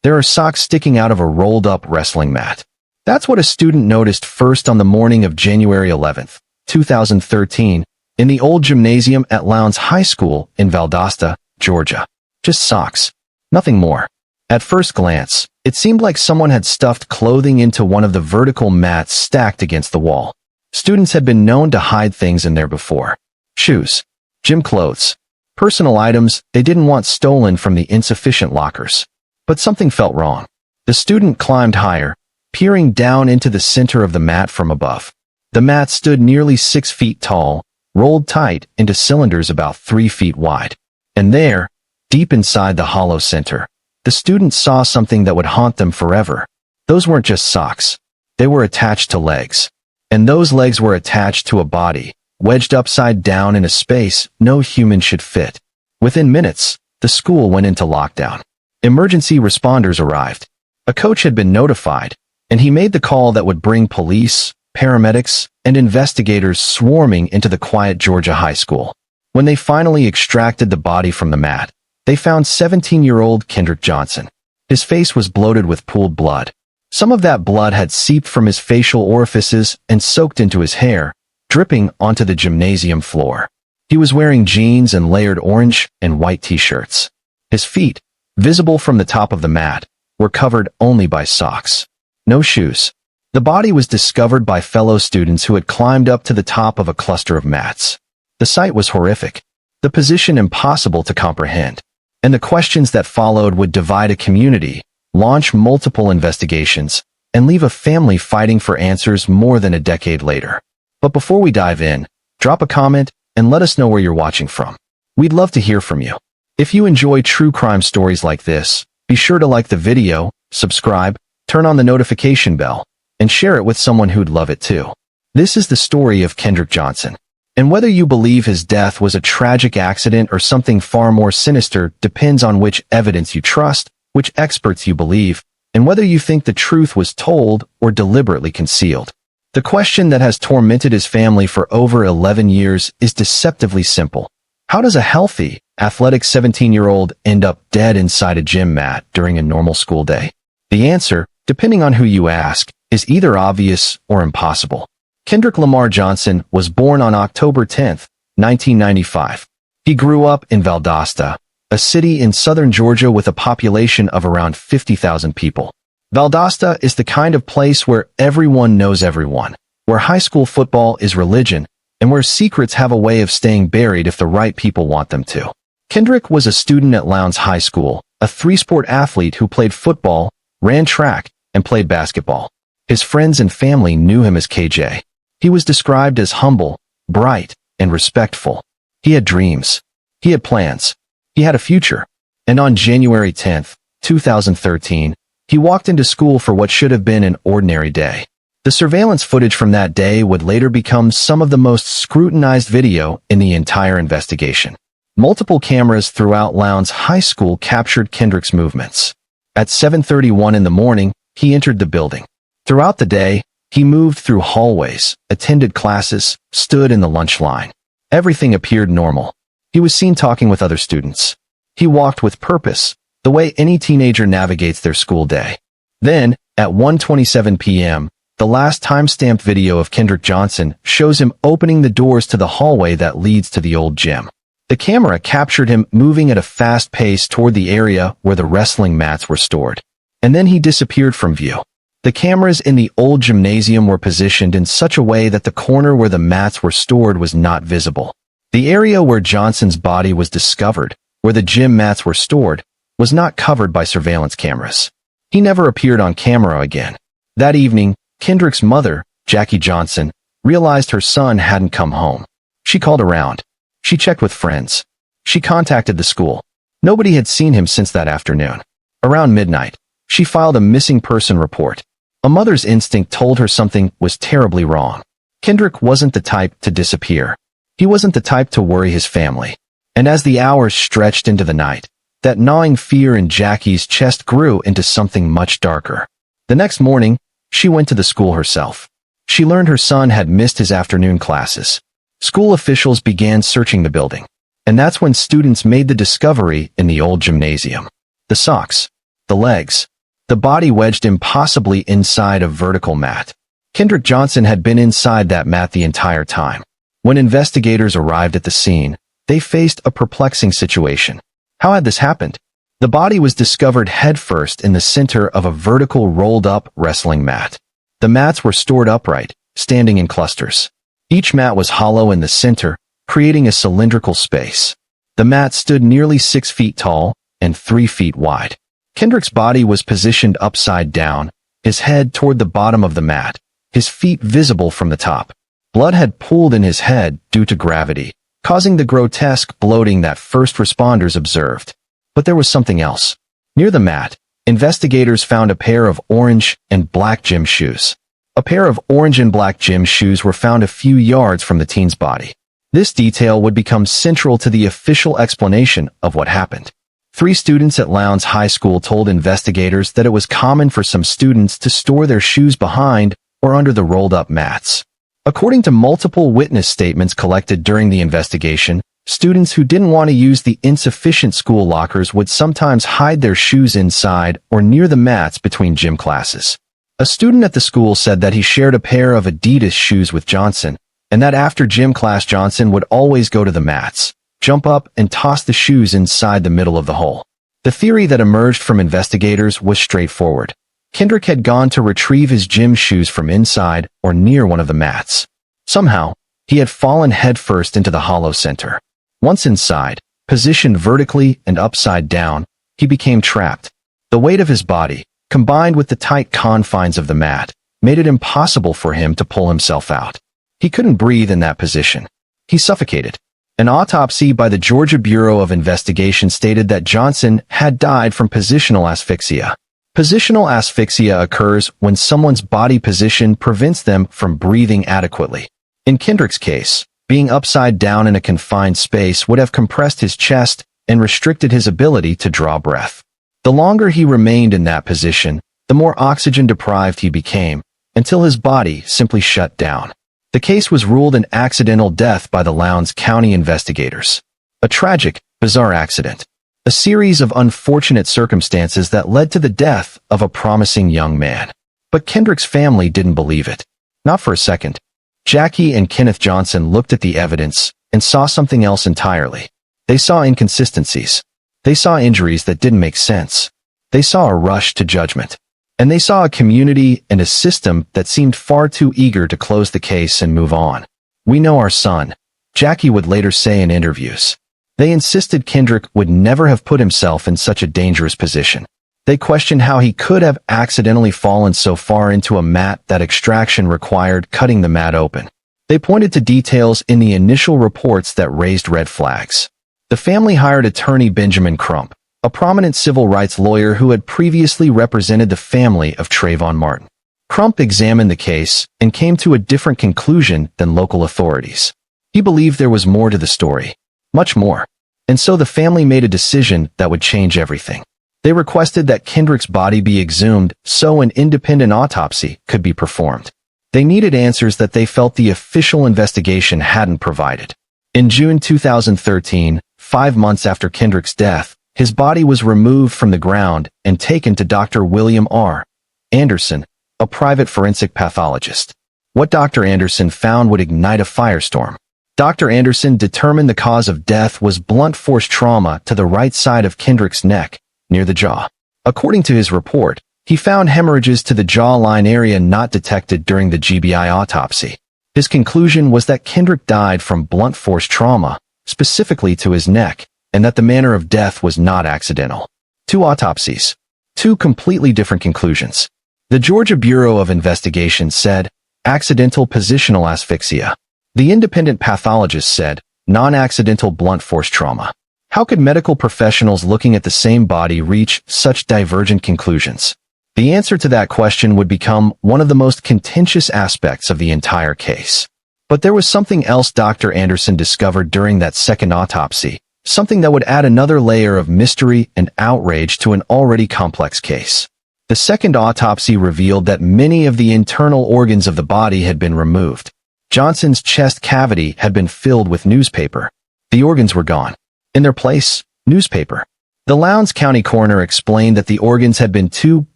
There are socks sticking out of a rolled-up wrestling mat. That's what a student noticed first on the morning of January 11th, 2013, in the old gymnasium at Lowndes High School in Valdosta, Georgia. Just socks. Nothing more. At first glance, it seemed like someone had stuffed clothing into one of the vertical mats stacked against the wall. Students had been known to hide things in there before. Shoes, gym clothes, personal items they didn't want stolen from the insufficient lockers. But something felt wrong. The student climbed higher, peering down into the center of the mat from above. The mat stood nearly 6 feet tall, rolled tight into cylinders about 3 feet wide. And there, deep inside the hollow center, the student saw something that would haunt them forever. Those weren't just socks. They were attached to legs. And those legs were attached to a body, wedged upside down in a space no human should fit. Within minutes, the school went into lockdown. Emergency responders arrived. A coach had been notified, and he made the call that would bring police, paramedics, and investigators swarming into the quiet Georgia high school. When they finally extracted the body from the mat, they found 17-year-old Kendrick Johnson. His face was bloated with pooled blood. Some of that blood had seeped from his facial orifices and soaked into his hair, dripping onto the gymnasium floor. He was wearing jeans and layered orange and white t-shirts. His feet, visible from the top of the mat, were covered only by socks. No shoes. The body was discovered by fellow students who had climbed up to the top of a cluster of mats. The sight was horrific, the position impossible to comprehend, and the questions that followed would divide a community, launch multiple investigations, and leave a family fighting for answers more than a decade later. But before we dive in, drop a comment and let us know where you're watching from. We'd love to hear from you. If you enjoy true crime stories like this, be sure to like the video, subscribe, turn on the notification bell, and share it with someone who'd love it too. This is the story of Kendrick Johnson. And whether you believe his death was a tragic accident or something far more sinister depends on which evidence you trust, which experts you believe, and whether you think the truth was told or deliberately concealed. The question that has tormented his family for over 11 years is deceptively simple. How does a healthy, athletic 17-year-old end up dead inside a gym mat during a normal school day? The answer, depending on who you ask, is either obvious or impossible. Kendrick Lamar Johnson was born on October 10, 1995. He grew up in Valdosta, a city in southern Georgia with a population of around 50,000 people. Valdosta is the kind of place where everyone knows everyone, where high school football is religion, and where secrets have a way of staying buried if the right people want them to. Kendrick was a student at Lowndes High School, a three-sport athlete who played football, ran track, and played basketball. His friends and family knew him as KJ. He was described as humble, bright, and respectful. He had dreams. He had plans. He had a future. And on January 10, 2013, he walked into school for what should have been an ordinary day. The surveillance footage from that day would later become some of the most scrutinized video in the entire investigation. Multiple cameras throughout Lowndes High School captured Kendrick's movements. At 7:31 in the morning, he entered the building. Throughout the day, he moved through hallways, attended classes, stood in the lunch line. Everything appeared normal. He was seen talking with other students. He walked with purpose, the way any teenager navigates their school day. Then, at 1:27 p.m., the last time-stamped video of Kendrick Johnson shows him opening the doors to the hallway that leads to the old gym. The camera captured him moving at a fast pace toward the area where the wrestling mats were stored. And then he disappeared from view. The cameras in the old gymnasium were positioned in such a way that the corner where the mats were stored was not visible. The area where Johnson's body was discovered, where the gym mats were stored, was not covered by surveillance cameras. He never appeared on camera again. That evening, Kendrick's mother, Jackie Johnson, realized her son hadn't come home. She called around. She checked with friends. She contacted the school. Nobody had seen him since that afternoon. Around midnight, she filed a missing person report. A mother's instinct told her something was terribly wrong. Kendrick wasn't the type to disappear. He wasn't the type to worry his family. And as the hours stretched into the night, that gnawing fear in Jackie's chest grew into something much darker. The next morning, she went to the school herself. She learned her son had missed his afternoon classes. School officials began searching the building. And that's when students made the discovery in the old gymnasium. The socks, the legs, the body wedged impossibly inside a vertical mat. Kendrick Johnson had been inside that mat the entire time. When investigators arrived at the scene, they faced a perplexing situation. How had this happened? The body was discovered headfirst in the center of a vertical rolled-up wrestling mat. The mats were stored upright, standing in clusters. Each mat was hollow in the center, creating a cylindrical space. The mat stood nearly 6 feet tall and 3 feet wide. Kendrick's body was positioned upside down, his head toward the bottom of the mat, his feet visible from the top. Blood had pooled in his head due to gravity, causing the grotesque bloating that first responders observed. But there was something else. Near the mat, investigators found a pair of orange and black gym shoes. A pair of orange and black gym shoes were found a few yards from the teen's body. This detail would become central to the official explanation of what happened. 3 students at Lowndes High School told investigators that it was common for some students to store their shoes behind or under the rolled-up mats. According to multiple witness statements collected during the investigation, students who didn't want to use the insufficient school lockers would sometimes hide their shoes inside or near the mats between gym classes. A student at the school said that he shared a pair of Adidas shoes with Johnson, and that after gym class Johnson would always go to the mats, jump up, and toss the shoes inside the middle of the hole. The theory that emerged from investigators was straightforward. Kendrick had gone to retrieve his gym shoes from inside or near one of the mats. Somehow, he had fallen headfirst into the hollow center. Once inside, positioned vertically and upside down, he became trapped. The weight of his body, combined with the tight confines of the mat, made it impossible for him to pull himself out. He couldn't breathe in that position. He suffocated. An autopsy by the Georgia Bureau of Investigation stated that Johnson had died from positional asphyxia. Positional asphyxia occurs when someone's body position prevents them from breathing adequately. In Kendrick's case, being upside down in a confined space would have compressed his chest and restricted his ability to draw breath. The longer he remained in that position, the more oxygen-deprived he became, until his body simply shut down. The case was ruled an accidental death by the Lowndes County investigators. A tragic, bizarre accident. A series of unfortunate circumstances that led to the death of a promising young man. But Kendrick's family didn't believe it. Not for a second. Jackie and Kenneth Johnson looked at the evidence and saw something else entirely. They saw inconsistencies. They saw injuries that didn't make sense. They saw a rush to judgment. And they saw a community and a system that seemed far too eager to close the case and move on. "We know our son," Jackie would later say in interviews. They insisted Kendrick would never have put himself in such a dangerous position. They questioned how he could have accidentally fallen so far into a mat that extraction required cutting the mat open. They pointed to details in the initial reports that raised red flags. The family hired attorney Benjamin Crump, a prominent civil rights lawyer who had previously represented the family of Trayvon Martin. Crump examined the case and came to a different conclusion than local authorities. He believed there was more to the story. Much more. And so the family made a decision that would change everything. They requested that Kendrick's body be exhumed so an independent autopsy could be performed. They needed answers that they felt the official investigation hadn't provided. In June 2013, 5 months after Kendrick's death, his body was removed from the ground and taken to Dr. William R. Anderson, a private forensic pathologist. What Dr. Anderson found would ignite a firestorm. Dr. Anderson determined the cause of death was blunt force trauma to the right side of Kendrick's neck, near the jaw. According to his report, he found hemorrhages to the jawline area not detected during the GBI autopsy. His conclusion was that Kendrick died from blunt force trauma, specifically to his neck, and that the manner of death was not accidental. 2 autopsies. 2 completely different conclusions. The Georgia Bureau of Investigation said, accidental positional asphyxia. The independent pathologist said, non-accidental blunt force trauma. How could medical professionals looking at the same body reach such divergent conclusions? The answer to that question would become one of the most contentious aspects of the entire case. But there was something else Dr. Anderson discovered during that second autopsy, something that would add another layer of mystery and outrage to an already complex case. The second autopsy revealed that many of the internal organs of the body had been removed. Johnson's chest cavity had been filled with newspaper. The organs were gone. In their place, newspaper. The Lowndes County coroner explained that the organs had been too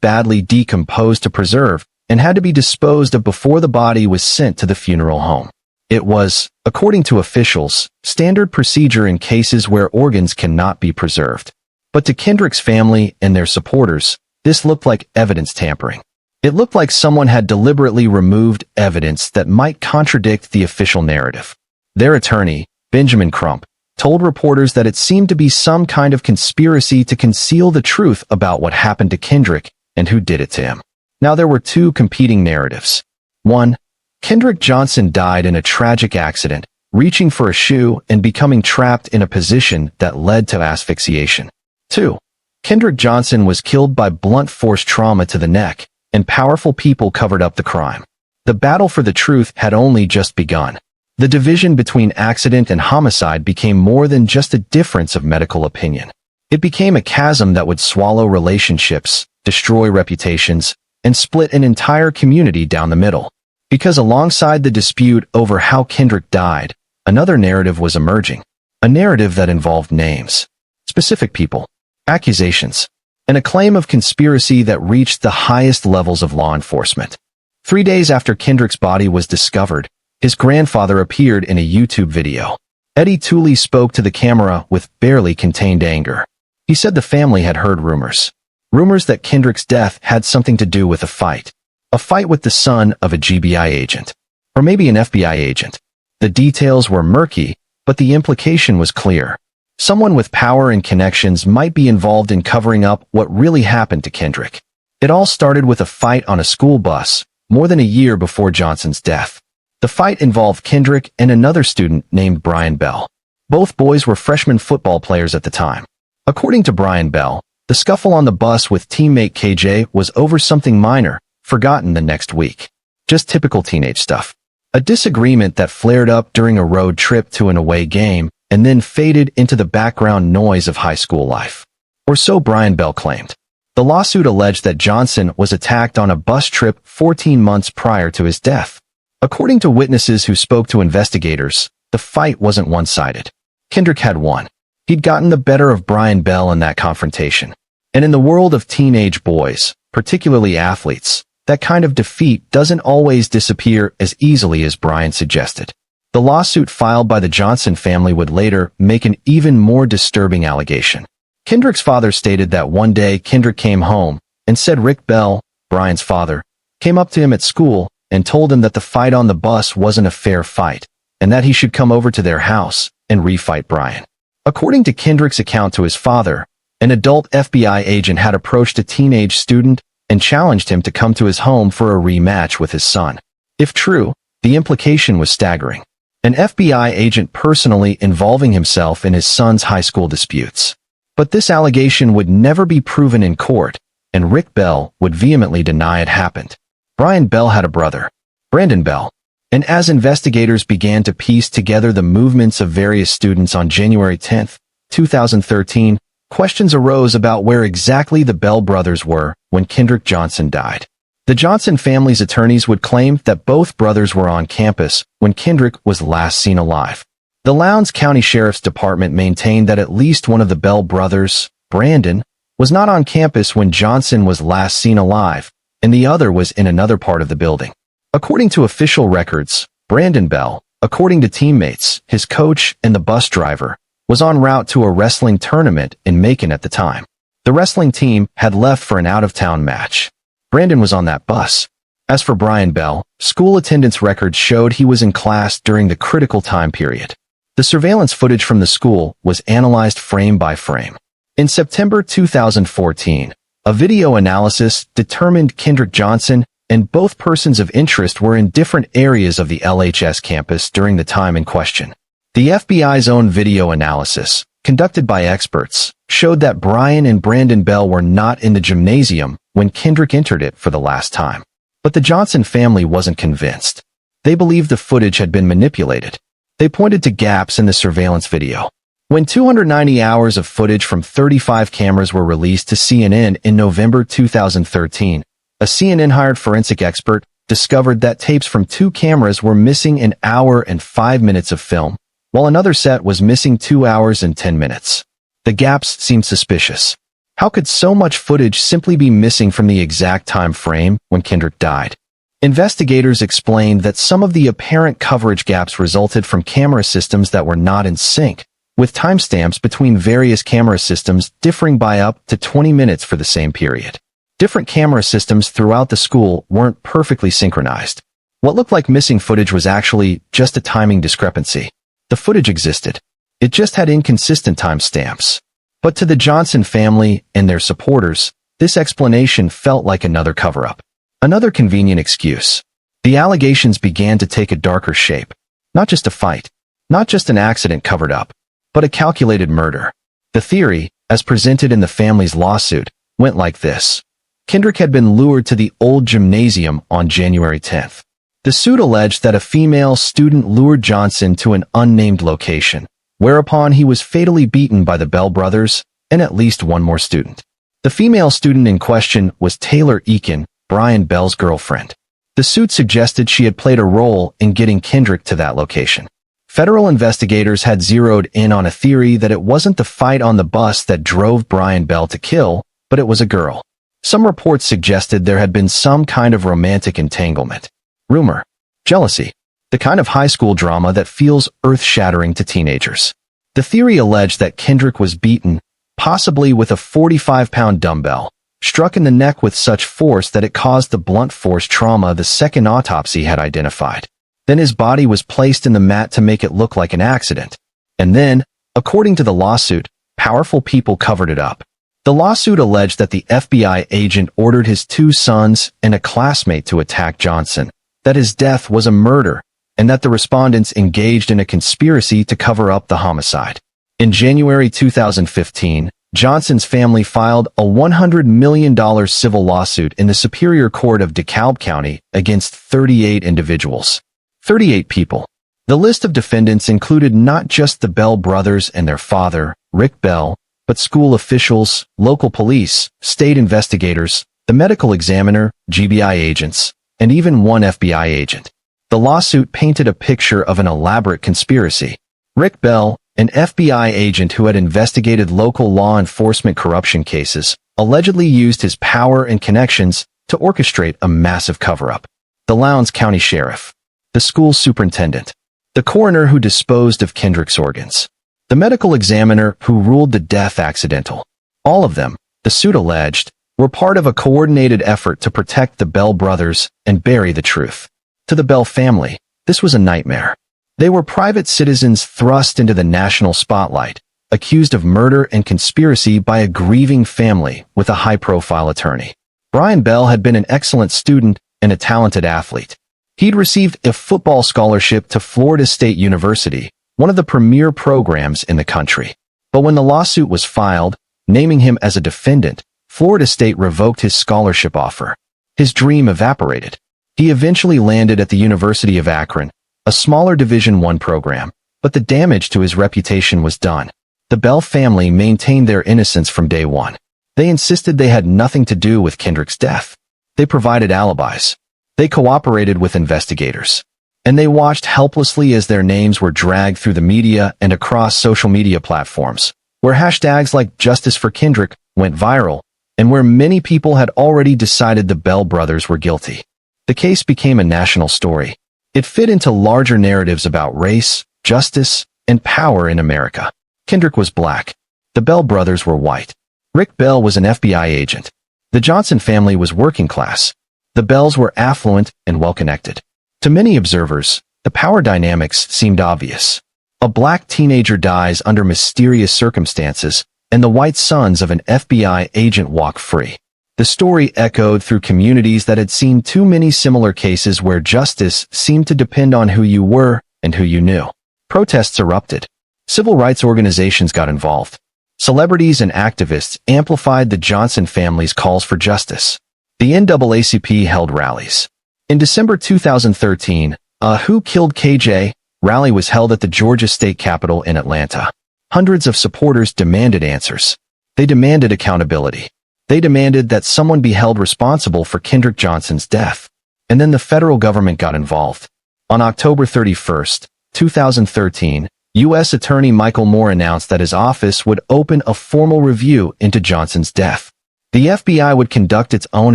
badly decomposed to preserve and had to be disposed of before the body was sent to the funeral home. It was, according to officials, standard procedure in cases where organs cannot be preserved. But to Kendrick's family and their supporters, this looked like evidence tampering. It looked like someone had deliberately removed evidence that might contradict the official narrative. Their attorney, Benjamin Crump, told reporters that it seemed to be some kind of conspiracy to conceal the truth about what happened to Kendrick and who did it to him. Now there were two competing narratives. 1. Kendrick Johnson died in a tragic accident, reaching for a shoe and becoming trapped in a position that led to asphyxiation. 2. Kendrick Johnson was killed by blunt force trauma to the neck, and powerful people covered up the crime. The battle for the truth had only just begun. The division between accident and homicide became more than just a difference of medical opinion. It became a chasm that would swallow relationships, destroy reputations, and split an entire community down the middle. Because alongside the dispute over how Kendrick died, another narrative was emerging. A narrative that involved names, specific people, accusations, and a claim of conspiracy that reached the highest levels of law enforcement. 3 days after Kendrick's body was discovered, his grandfather appeared in a YouTube video. Eddie Tooley spoke to the camera with barely contained anger. He said the family had heard rumors. Rumors that Kendrick's death had something to do with a fight. A fight with the son of a GBI agent. Or maybe an FBI agent. The details were murky, but the implication was clear. Someone with power and connections might be involved in covering up what really happened to Kendrick. It all started with a fight on a school bus, more than a year before Johnson's death. The fight involved Kendrick and another student named Brian Bell. Both boys were freshman football players at the time. According to Brian Bell, the scuffle on the bus with teammate KJ was over something minor, forgotten the next week. Just typical teenage stuff. A disagreement that flared up during a road trip to an away game and then faded into the background noise of high school life. Or so Brian Bell claimed. The lawsuit alleged that Johnson was attacked on a bus trip 14 months prior to his death. According to witnesses who spoke to investigators, the fight wasn't one-sided. Kendrick had won. He'd gotten the better of Brian Bell in that confrontation. And in the world of teenage boys, particularly athletes, that kind of defeat doesn't always disappear as easily as Brian suggested. The lawsuit filed by the Johnson family would later make an even more disturbing allegation. Kendrick's father stated that one day Kendrick came home and said Rick Bell, Brian's father, came up to him at school and told him that the fight on the bus wasn't a fair fight, and that he should come over to their house and refight Brian. According to Kendrick's account to his father, an adult FBI agent had approached a teenage student and challenged him to come to his home for a rematch with his son. If true, the implication was staggering. An FBI agent personally involving himself in his son's high school disputes. But this allegation would never be proven in court, and Rick Bell would vehemently deny it happened. Brian Bell had a brother, Brandon Bell, and as investigators began to piece together the movements of various students on January 10, 2013, questions arose about where exactly the Bell brothers were when Kendrick Johnson died. The Johnson family's attorneys would claim that both brothers were on campus when Kendrick was last seen alive. The Lowndes County Sheriff's Department maintained that at least one of the Bell brothers, Brandon, was not on campus when Johnson was last seen alive, and the other was in another part of the building. According to official records, Brandon Bell, according to teammates, his coach, and the bus driver, was en route to a wrestling tournament in Macon at the time. The wrestling team had left for an out-of-town match. Brandon was on that bus. As for Brian Bell, school attendance records showed he was in class during the critical time period. The surveillance footage from the school was analyzed frame by frame. In September 2014, a video analysis determined Kendrick Johnson and both persons of interest were in different areas of the LHS campus during the time in question. The FBI's own video analysis, conducted by experts, showed that Brian and Brandon Bell were not in the gymnasium when Kendrick entered it for the last time. But the Johnson family wasn't convinced. They believed the footage had been manipulated. They pointed to gaps in the surveillance video. When 290 hours of footage from 35 cameras were released to CNN in November 2013, a CNN-hired forensic expert discovered that tapes from 2 cameras were missing an hour and 5 minutes of film, while another set was missing 2 hours and 10 minutes. The gaps seemed suspicious. How could so much footage simply be missing from the exact time frame when Kendrick died? Investigators explained that some of the apparent coverage gaps resulted from camera systems that were not in sync, with timestamps between various camera systems differing by up to 20 minutes for the same period. Different camera systems throughout the school weren't perfectly synchronized. What looked like missing footage was actually just a timing discrepancy. The footage existed. It just had inconsistent timestamps. But to the Johnson family and their supporters, this explanation felt like another cover-up. Another convenient excuse. The allegations began to take a darker shape. Not just a fight. Not just an accident covered up. But a calculated murder. The theory, as presented in the family's lawsuit, went like this. Kendrick had been lured to the old gymnasium on January 10th. The suit alleged that a female student lured Johnson to an unnamed location, whereupon he was fatally beaten by the Bell brothers and at least one more student. The female student in question was Taylor Eakin, Brian Bell's girlfriend. The suit suggested she had played a role in getting Kendrick to that location. Federal investigators had zeroed in on a theory that it wasn't the fight on the bus that drove Brian Bell to kill, but it was a girl. Some reports suggested there had been some kind of romantic entanglement. Rumor. Jealousy. The kind of high school drama that feels earth-shattering to teenagers. The theory alleged that Kendrick was beaten, possibly with a 45-pound dumbbell, struck in the neck with such force that it caused the blunt force trauma the second autopsy had identified. Then his body was placed in the mat to make it look like an accident. And then, according to the lawsuit, powerful people covered it up. The lawsuit alleged that the FBI agent ordered his two sons and a classmate to attack Johnson, that his death was a murder, and that the respondents engaged in a conspiracy to cover up the homicide. In January 2015, Johnson's family filed a $100 million civil lawsuit in the Superior Court of DeKalb County against 38 individuals. 38 people. The list of defendants included not just the Bell brothers and their father, Rick Bell, but school officials, local police, state investigators, the medical examiner, GBI agents, and even one FBI agent. The lawsuit painted a picture of an elaborate conspiracy. Rick Bell, an FBI agent who had investigated local law enforcement corruption cases, allegedly used his power and connections to orchestrate a massive cover-up. The Lowndes County Sheriff. The school superintendent. The coroner who disposed of Kendrick's organs. The medical examiner who ruled the death accidental. All of them, the suit alleged, were part of a coordinated effort to protect the Bell brothers and bury the truth. To the Bell family, this was a nightmare. They were private citizens thrust into the national spotlight, accused of murder and conspiracy by a grieving family with a high-profile attorney. Brian Bell had been an excellent student and a talented athlete. He'd received a football scholarship to Florida State University, one of the premier programs in the country. But when the lawsuit was filed, naming him as a defendant, Florida State revoked his scholarship offer. His dream evaporated. He eventually landed at the University of Akron, a smaller Division I program, but the damage to his reputation was done. The Bell family maintained their innocence from day one. They insisted they had nothing to do with Kendrick's death. They provided alibis. They cooperated with investigators. And they watched helplessly as their names were dragged through the media and across social media platforms, where hashtags like Justice for Kendrick went viral, and where many people had already decided the Bell brothers were guilty. The case became a national story. It fit into larger narratives about race, justice, and power in America. Kendrick was black. The Bell brothers were white. Rick Bell was an FBI agent. The Johnson family was working class. The Bells were affluent and well-connected. To many observers, the power dynamics seemed obvious. A black teenager dies under mysterious circumstances, and the white sons of an FBI agent walk free. The story echoed through communities that had seen too many similar cases where justice seemed to depend on who you were and who you knew. Protests erupted. Civil rights organizations got involved. Celebrities and activists amplified the Johnson family's calls for justice. The NAACP held rallies. In December 2013, a Who Killed KJ rally was held at the Georgia State Capitol in Atlanta. Hundreds of supporters demanded answers. They demanded accountability. They demanded that someone be held responsible for Kendrick Johnson's death. And then the federal government got involved. On October 31, 2013, U.S. Attorney Michael Moore announced that his office would open a formal review into Johnson's death. The FBI would conduct its own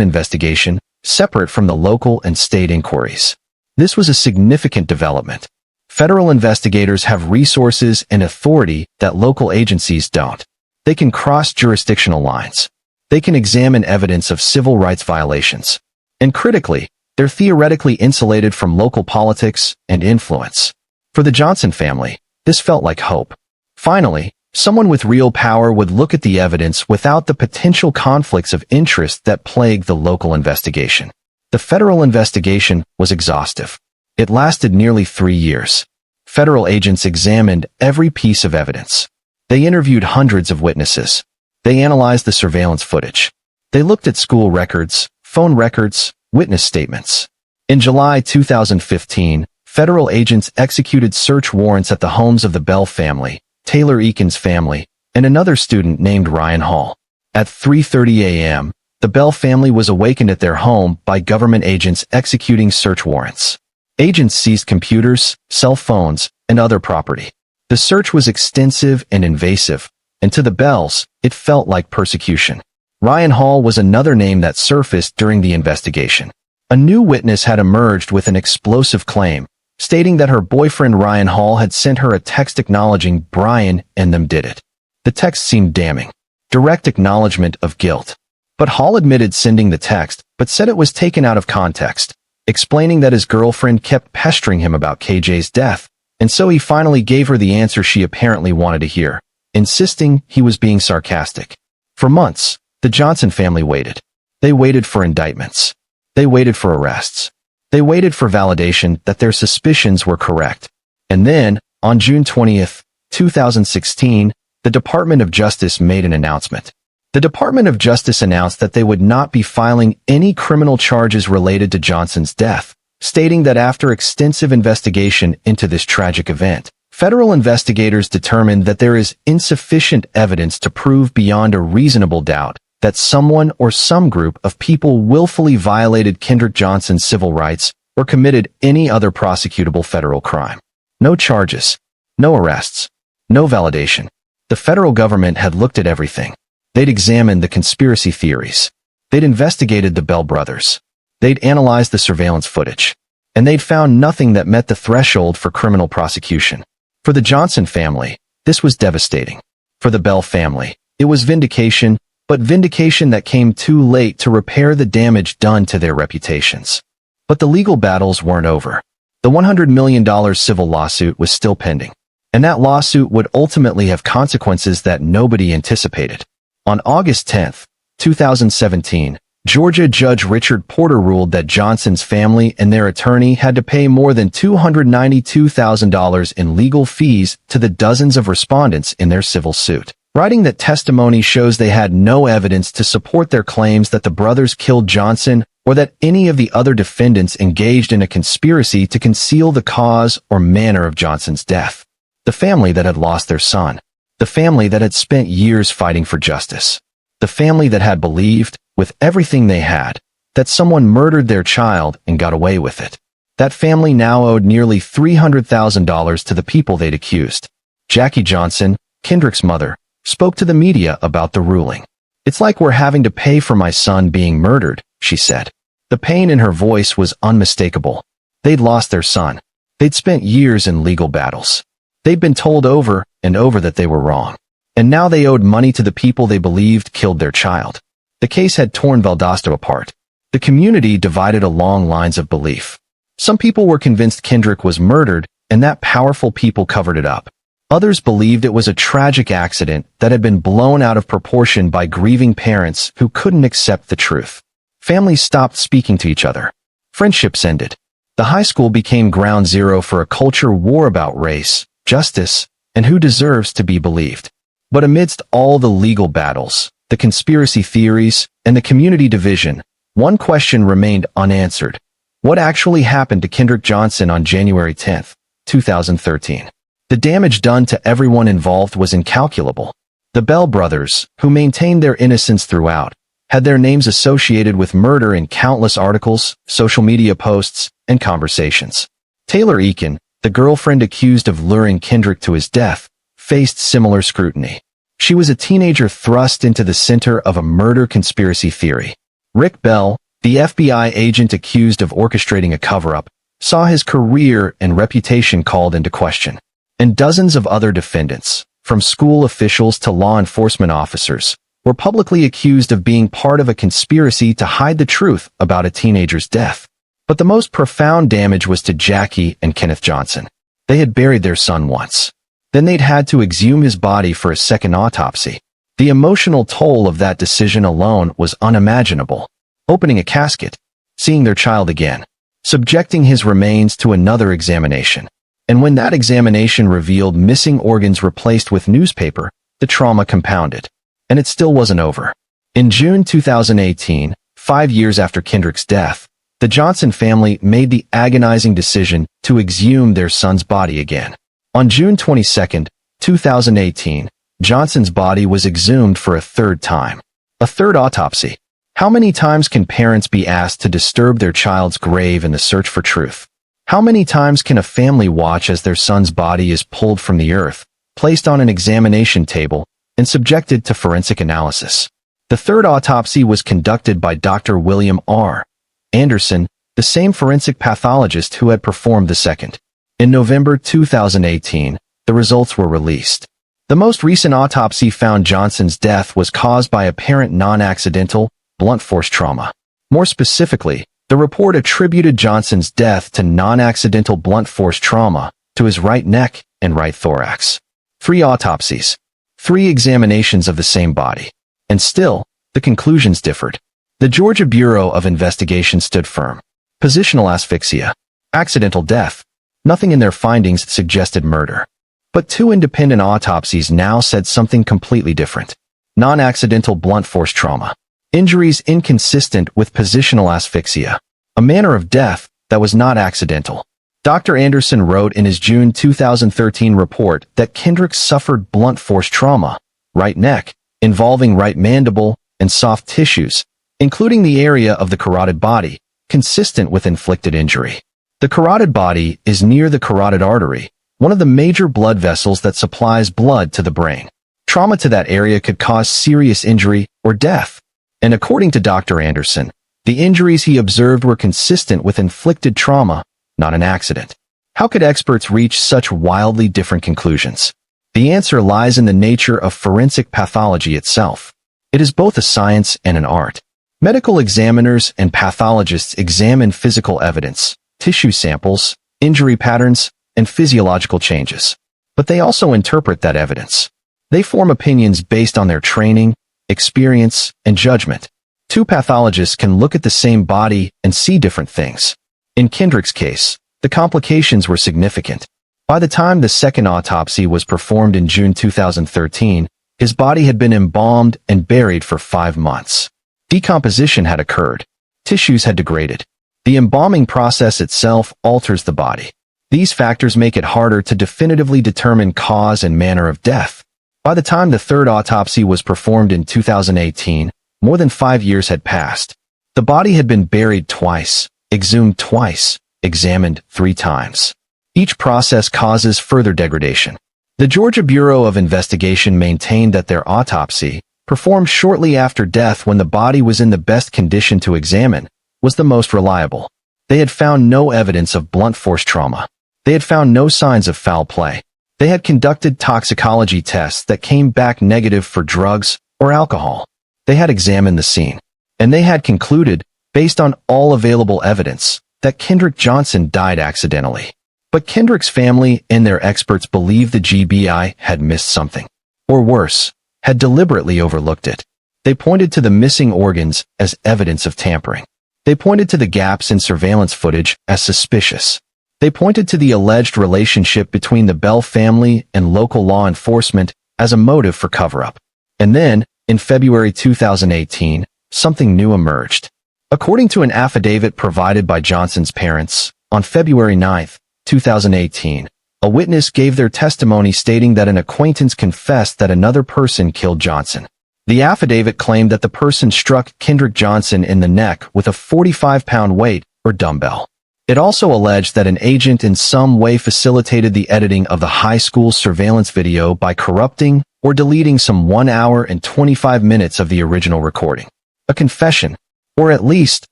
investigation, separate from the local and state inquiries. This was a significant development. Federal investigators have resources and authority that local agencies don't. They can cross jurisdictional lines. They can examine evidence of civil rights violations. And critically, they're theoretically insulated from local politics and influence. For the Johnson family, this felt like hope. Finally, someone with real power would look at the evidence without the potential conflicts of interest that plagued the local investigation. The federal investigation was exhaustive. It lasted nearly 3 years. Federal agents examined every piece of evidence. They interviewed hundreds of witnesses. They analyzed the surveillance footage. They looked at school records, phone records, witness statements. In July 2015, federal agents executed search warrants at the homes of the Bell family, Taylor Eakin's family, and another student named Ryan Hall. At 3:30 a.m., the Bell family was awakened at their home by government agents executing search warrants. Agents seized computers, cell phones, and other property. The search was extensive and invasive, and to the Bells, it felt like persecution. Ryan Hall was another name that surfaced during the investigation. A new witness had emerged with an explosive claim, stating that her boyfriend Ryan Hall had sent her a text acknowledging Brian and them did it. The text seemed damning. Direct acknowledgement of guilt. But Hall admitted sending the text, but said it was taken out of context, explaining that his girlfriend kept pestering him about KJ's death, and so he finally gave her the answer she apparently wanted to hear, insisting he was being sarcastic. For months, the Johnson family waited. They waited for indictments. They waited for arrests. They waited for validation that their suspicions were correct. And then, on June 20th, 2016, the Department of Justice made an announcement. The Department of Justice announced that they would not be filing any criminal charges related to Johnson's death, stating that after extensive investigation into this tragic event, federal investigators determined that there is insufficient evidence to prove beyond a reasonable doubt that someone or some group of people willfully violated Kendrick Johnson's civil rights or committed any other prosecutable federal crime. No charges, no arrests, no validation. The federal government had looked at everything. They'd examined the conspiracy theories. They'd investigated the Bell brothers. They'd analyzed the surveillance footage. And they'd found nothing that met the threshold for criminal prosecution. For the Johnson family, this was devastating. For the Bell family, it was vindication, but vindication that came too late to repair the damage done to their reputations. But the legal battles weren't over. The $100 million civil lawsuit was still pending. And that lawsuit would ultimately have consequences that nobody anticipated. On August 10, 2017, Georgia Judge Richard Porter ruled that Johnson's family and their attorney had to pay more than $292,000 in legal fees to the dozens of respondents in their civil suit, writing that testimony shows they had no evidence to support their claims that the brothers killed Johnson or that any of the other defendants engaged in a conspiracy to conceal the cause or manner of Johnson's death. The family that had lost their son. The family that had spent years fighting for justice. The family that had believed, with everything they had, that someone murdered their child and got away with it. That family now owed nearly $300,000 to the people they'd accused. Jackie Johnson, Kendrick's mother, spoke to the media about the ruling. "It's like we're having to pay for my son being murdered," she said. The pain in her voice was unmistakable. They'd lost their son. They'd spent years in legal battles. They'd been told over and over that they were wrong. And now they owed money to the people they believed killed their child. The case had torn Valdosta apart. The community divided along lines of belief. Some people were convinced Kendrick was murdered and that powerful people covered it up. Others believed it was a tragic accident that had been blown out of proportion by grieving parents who couldn't accept the truth. Families stopped speaking to each other. Friendships ended. The high school became ground zero for a culture war about race, justice, and who deserves to be believed. But amidst all the legal battles, the conspiracy theories, and the community division, one question remained unanswered. What actually happened to Kendrick Johnson on January 10, 2013? The damage done to everyone involved was incalculable. The Bell brothers, who maintained their innocence throughout, had their names associated with murder in countless articles, social media posts, and conversations. Taylor Eakin, the girlfriend accused of luring Kendrick to his death, faced similar scrutiny. She was a teenager thrust into the center of a murder conspiracy theory. Rick Bell, the FBI agent accused of orchestrating a cover-up, saw his career and reputation called into question. And dozens of other defendants, from school officials to law enforcement officers, were publicly accused of being part of a conspiracy to hide the truth about a teenager's death. But the most profound damage was to Jackie and Kenneth Johnson. They had buried their son once. Then they'd had to exhume his body for a second autopsy. The emotional toll of that decision alone was unimaginable. Opening a casket, seeing their child again, subjecting his remains to another examination. And when that examination revealed missing organs replaced with newspaper, the trauma compounded. And it still wasn't over. In June 2018, 5 years after Kendrick's death, the Johnson family made the agonizing decision to exhume their son's body again. On June 22, 2018, Johnson's body was exhumed for a third time. A third autopsy. How many times can parents be asked to disturb their child's grave in the search for truth? How many times can a family watch as their son's body is pulled from the earth, placed on an examination table, and subjected to forensic analysis? The third autopsy was conducted by Dr. William R. Anderson, the same forensic pathologist who had performed the second. In November 2018, the results were released. The most recent autopsy found Johnson's death was caused by apparent non-accidental, blunt force trauma. More specifically, the report attributed Johnson's death to non-accidental blunt force trauma to his right neck and right thorax. 3 autopsies. 3 examinations of the same body. And still, the conclusions differed. The Georgia Bureau of Investigation stood firm. Positional asphyxia. Accidental death. Nothing in their findings suggested murder. But 2 independent autopsies now said something completely different. Non-accidental blunt force trauma. Injuries inconsistent with positional asphyxia. A manner of death that was not accidental. Dr. Anderson wrote in his June 2013 report that Kendrick suffered blunt force trauma, right neck, involving right mandible and soft tissues, including the area of the carotid body, consistent with inflicted injury. The carotid body is near the carotid artery, one of the major blood vessels that supplies blood to the brain. Trauma to that area could cause serious injury or death. And according to Dr. Anderson, the injuries he observed were consistent with inflicted trauma, not an accident. How could experts reach such wildly different conclusions? The answer lies in the nature of forensic pathology itself. It is both a science and an art. Medical examiners and pathologists examine physical evidence, tissue samples, injury patterns, and physiological changes. But they also interpret that evidence. They form opinions based on their training, experience, and judgment. 2 pathologists can look at the same body and see different things. In Kendrick's case, the complications were significant. By the time the second autopsy was performed in June 2013, his body had been embalmed and buried for 5 months. Decomposition had occurred. Tissues had degraded. The embalming process itself alters the body. These factors make it harder to definitively determine cause and manner of death. By the time the third autopsy was performed in 2018, more than 5 years had passed. The body had been buried twice, exhumed twice, examined 3 times. Each process causes further degradation. The Georgia Bureau of Investigation maintained that their autopsy, performed shortly after death when the body was in the best condition to examine, was the most reliable. They had found no evidence of blunt force trauma. They had found no signs of foul play. They had conducted toxicology tests that came back negative for drugs or alcohol. They had examined the scene. And they had concluded, based on all available evidence, that Kendrick Johnson died accidentally. But Kendrick's family and their experts believed the GBI had missed something. Or worse, had deliberately overlooked it. They pointed to the missing organs as evidence of tampering. They pointed to the gaps in surveillance footage as suspicious. They pointed to the alleged relationship between the Bell family and local law enforcement as a motive for cover-up. And then, in February 2018, something new emerged. According to an affidavit provided by Johnson's parents, on February 9, 2018, a witness gave their testimony stating that an acquaintance confessed that another person killed Johnson. The affidavit claimed that the person struck Kendrick Johnson in the neck with a 45-pound weight or dumbbell. It also alleged that an agent in some way facilitated the editing of the high school surveillance video by corrupting or deleting some 1 hour and 25 minutes of the original recording. A confession, or at least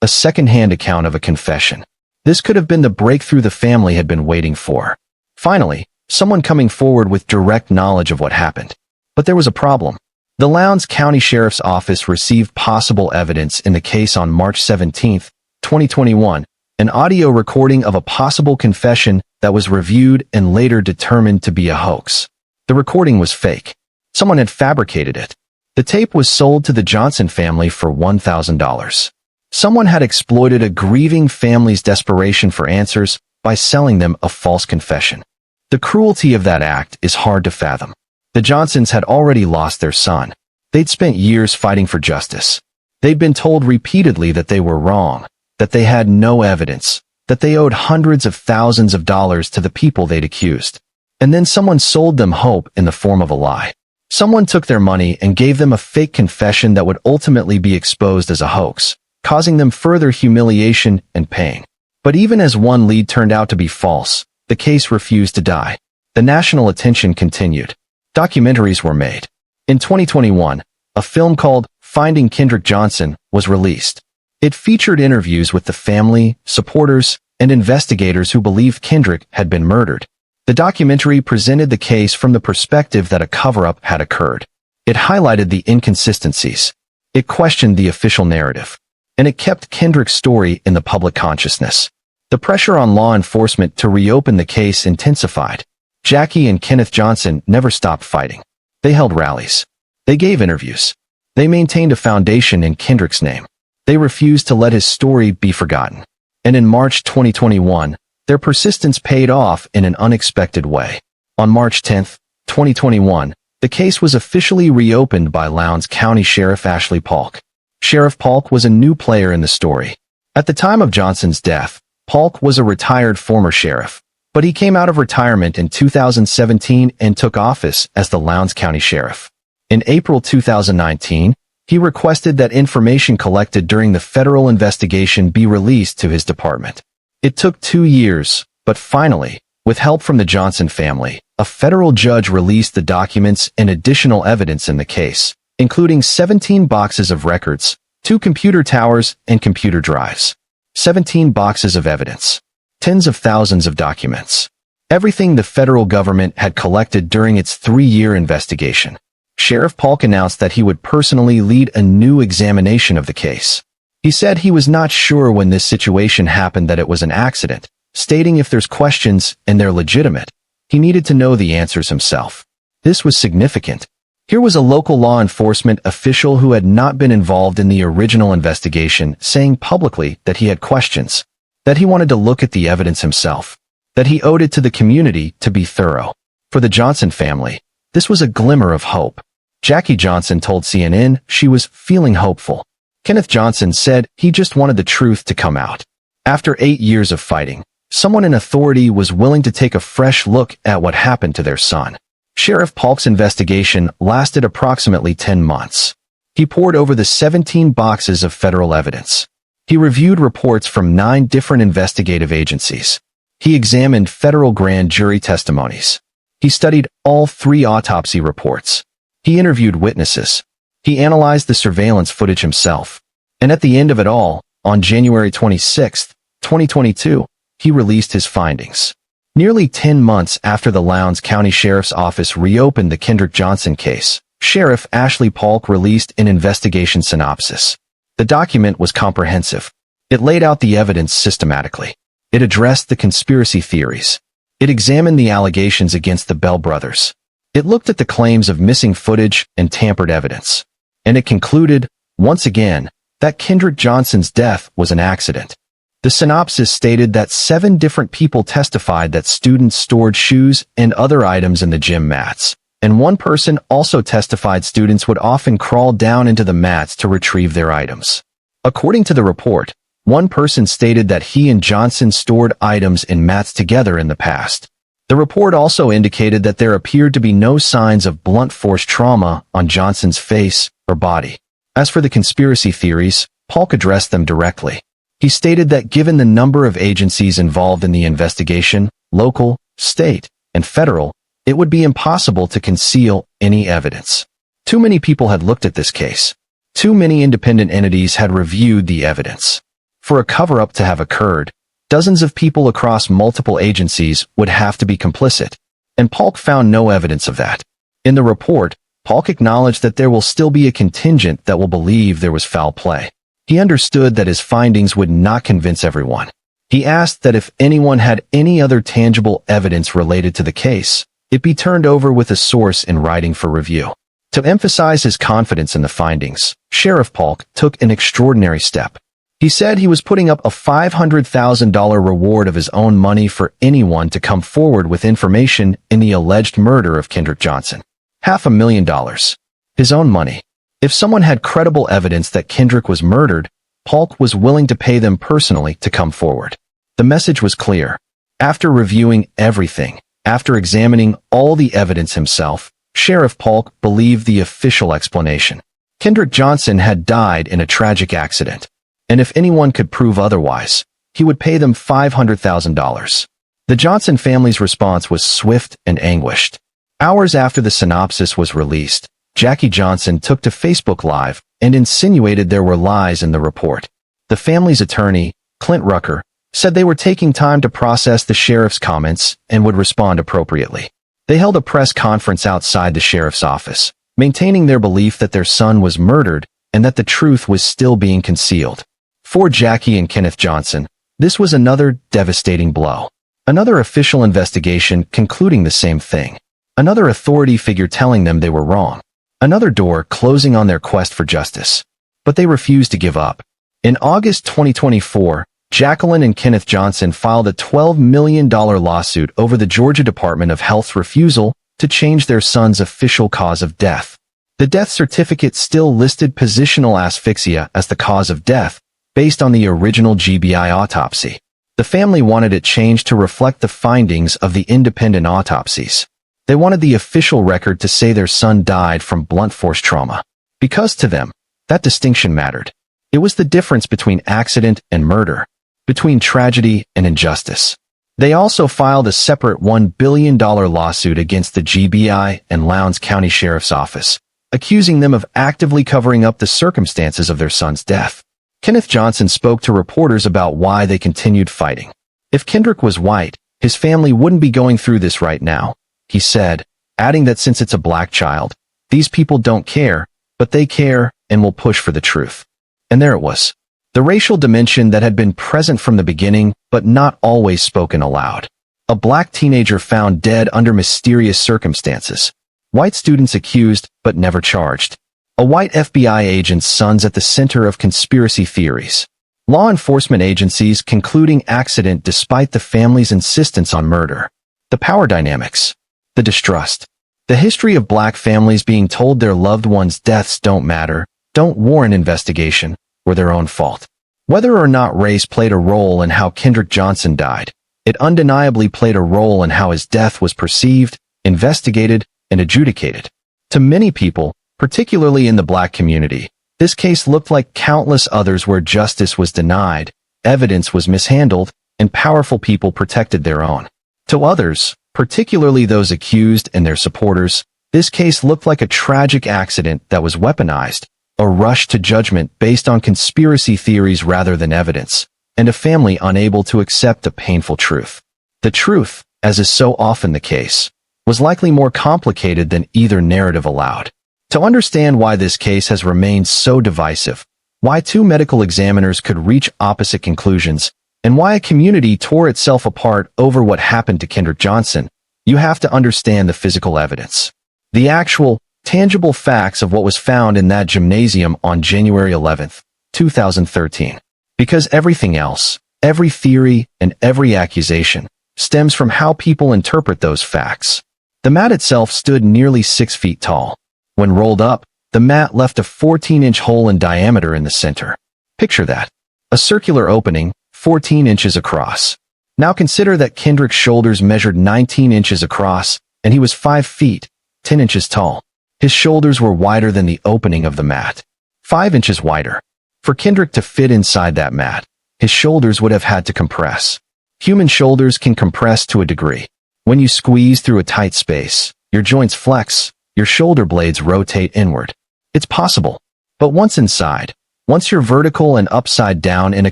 a second-hand account of a confession. This could have been the breakthrough the family had been waiting for. Finally, someone coming forward with direct knowledge of what happened. But there was a problem. The Lowndes County Sheriff's Office received possible evidence in the case on March 17, 2021, an audio recording of a possible confession that was reviewed and later determined to be a hoax. The recording was fake. Someone had fabricated it. The tape was sold to the Johnson family for $1,000. Someone had exploited a grieving family's desperation for answers by selling them a false confession. The cruelty of that act is hard to fathom. The Johnsons had already lost their son. They'd spent years fighting for justice. They'd been told repeatedly that they were wrong, that they had no evidence, that they owed hundreds of thousands of dollars to the people they'd accused. And then someone sold them hope in the form of a lie. Someone took their money and gave them a fake confession that would ultimately be exposed as a hoax, causing them further humiliation and pain. But even as one lead turned out to be false, the case refused to die. The national attention continued. Documentaries were made. In 2021, a film called Finding Kendrick Johnson was released. It featured interviews with the family, supporters, and investigators who believed Kendrick had been murdered. The documentary presented the case from the perspective that a cover-up had occurred. It highlighted the inconsistencies. It questioned the official narrative. And it kept Kendrick's story in the public consciousness. The pressure on law enforcement to reopen the case intensified. Jackie and Kenneth Johnson never stopped fighting. They held rallies. They gave interviews. They maintained a foundation in Kendrick's name. They refused to let his story be forgotten. And in March 2021, their persistence paid off in an unexpected way. On March 10, 2021, the case was officially reopened by Lowndes County Sheriff Ashley Polk. Sheriff Polk was a new player in the story. At the time of Johnson's death, Polk was a retired former sheriff. But he came out of retirement in 2017 and took office as the Lowndes County Sheriff. In April 2019, he requested that information collected during the federal investigation be released to his department. It took 2 years, but finally, with help from the Johnson family, a federal judge released the documents and additional evidence in the case, including 17 boxes of records, 2 computer towers, and computer drives. 17 boxes of evidence. Tens of thousands of documents. Everything the federal government had collected during its 3-year investigation. Sheriff Polk announced that he would personally lead a new examination of the case. He said he was not sure when this situation happened that it was an accident, stating if there's questions and they're legitimate, he needed to know the answers himself. This was significant. Here was a local law enforcement official who had not been involved in the original investigation saying publicly that he had questions, that he wanted to look at the evidence himself, that he owed it to the community to be thorough. For the Johnson family, this was a glimmer of hope. Jackie Johnson told CNN she was feeling hopeful. Kenneth Johnson said he just wanted the truth to come out. After 8 years of fighting, someone in authority was willing to take a fresh look at what happened to their son. Sheriff Polk's investigation lasted approximately 10 months. He pored over the 17 boxes of federal evidence. He reviewed reports from 9 different investigative agencies. He examined federal grand jury testimonies. He studied all 3 autopsy reports. He interviewed witnesses. He analyzed the surveillance footage himself. And at the end of it all, on January 26, 2022, he released his findings. Nearly 10 months after the Lowndes County Sheriff's Office reopened the Kendrick Johnson case, Sheriff Ashley Polk released an investigation synopsis. The document was comprehensive. It laid out the evidence systematically. It addressed the conspiracy theories. It examined the allegations against the Bell brothers. It looked at the claims of missing footage and tampered evidence. And it concluded, once again, that Kendrick Johnson's death was an accident. The synopsis stated that 7 different people testified that students stored shoes and other items in the gym mats, and one person also testified students would often crawl down into the mats to retrieve their items. According to the report, one person stated that he and Johnson stored items in mats together in the past. The report also indicated that there appeared to be no signs of blunt force trauma on Johnson's face or body. As for the conspiracy theories, Polk addressed them directly. He stated that given the number of agencies involved in the investigation, local, state, and federal, it would be impossible to conceal any evidence. Too many people had looked at this case. Too many independent entities had reviewed the evidence. For a cover-up to have occurred, dozens of people across multiple agencies would have to be complicit, and Polk found no evidence of that. In the report, Polk acknowledged that there will still be a contingent that will believe there was foul play. He understood that his findings would not convince everyone. He asked that if anyone had any other tangible evidence related to the case, it be turned over with a source in writing for review. To emphasize his confidence in the findings, Sheriff Polk took an extraordinary step. He said he was putting up a $500,000 reward of his own money for anyone to come forward with information in the alleged murder of Kendrick Johnson. $500,000. His own money. If someone had credible evidence that Kendrick was murdered, Polk was willing to pay them personally to come forward. The message was clear. After reviewing everything, after examining all the evidence himself, Sheriff Polk believed the official explanation. Kendrick Johnson had died in a tragic accident, and if anyone could prove otherwise, he would pay them $500,000. The Johnson family's response was swift and anguished. Hours after the synopsis was released, Jackie Johnson took to Facebook Live and insinuated there were lies in the report. The family's attorney, Clint Rucker, said they were taking time to process the sheriff's comments and would respond appropriately. They held a press conference outside the sheriff's office, maintaining their belief that their son was murdered and that the truth was still being concealed. For Jackie and Kenneth Johnson, this was another devastating blow. Another official investigation concluding the same thing. Another authority figure telling them they were wrong. Another door closing on their quest for justice. But they refused to give up. In August 2024, Jacqueline and Kenneth Johnson filed a $12 million lawsuit over the Georgia Department of Health's refusal to change their son's official cause of death. The death certificate still listed positional asphyxia as the cause of death, based on the original GBI autopsy. The family wanted it changed to reflect the findings of the independent autopsies. They wanted the official record to say their son died from blunt force trauma. Because to them, that distinction mattered. It was the difference between accident and murder, between tragedy and injustice. They also filed a separate $1 billion lawsuit against the GBI and Lowndes County Sheriff's Office, accusing them of actively covering up the circumstances of their son's death. Kenneth Johnson spoke to reporters about why they continued fighting. If Kendrick was white, his family wouldn't be going through this right now, he said, adding that since it's a black child, these people don't care, but they care and will push for the truth. And there it was. The racial dimension that had been present from the beginning, but not always spoken aloud. A black teenager found dead under mysterious circumstances. White students accused, but never charged. A white FBI agent's son's at the center of conspiracy theories. Law enforcement agencies concluding accident despite the family's insistence on murder. The power dynamics. The distrust. The history of black families being told their loved ones' deaths don't matter, don't warrant investigation, were their own fault. Whether or not race played a role in how Kendrick Johnson died, it undeniably played a role in how his death was perceived, investigated, and adjudicated. To many people, particularly in the black community, this case looked like countless others where justice was denied, evidence was mishandled, and powerful people protected their own. To others, particularly those accused and their supporters, this case looked like a tragic accident that was weaponized, a rush to judgment based on conspiracy theories rather than evidence, and a family unable to accept a painful truth. The truth, as is so often the case, was likely more complicated than either narrative allowed. To understand why this case has remained so divisive, why two medical examiners could reach opposite conclusions, and why a community tore itself apart over what happened to Kendrick Johnson, you have to understand the physical evidence. The actual, tangible facts of what was found in that gymnasium on January 11, 2013. Because everything else, every theory and every accusation, stems from how people interpret those facts. The mat itself stood nearly 6 feet tall. When rolled up, the mat left a 14-inch hole in diameter in the center. Picture that. A circular opening, 14 inches across. Now consider that Kendrick's shoulders measured 19 inches across, and he was 5 feet, 10 inches tall. His shoulders were wider than the opening of the mat. 5 inches wider. For Kendrick to fit inside that mat, his shoulders would have had to compress. Human shoulders can compress to a degree. When you squeeze through a tight space, your joints flex, your shoulder blades rotate inward. It's possible. But once inside, once you're vertical and upside down in a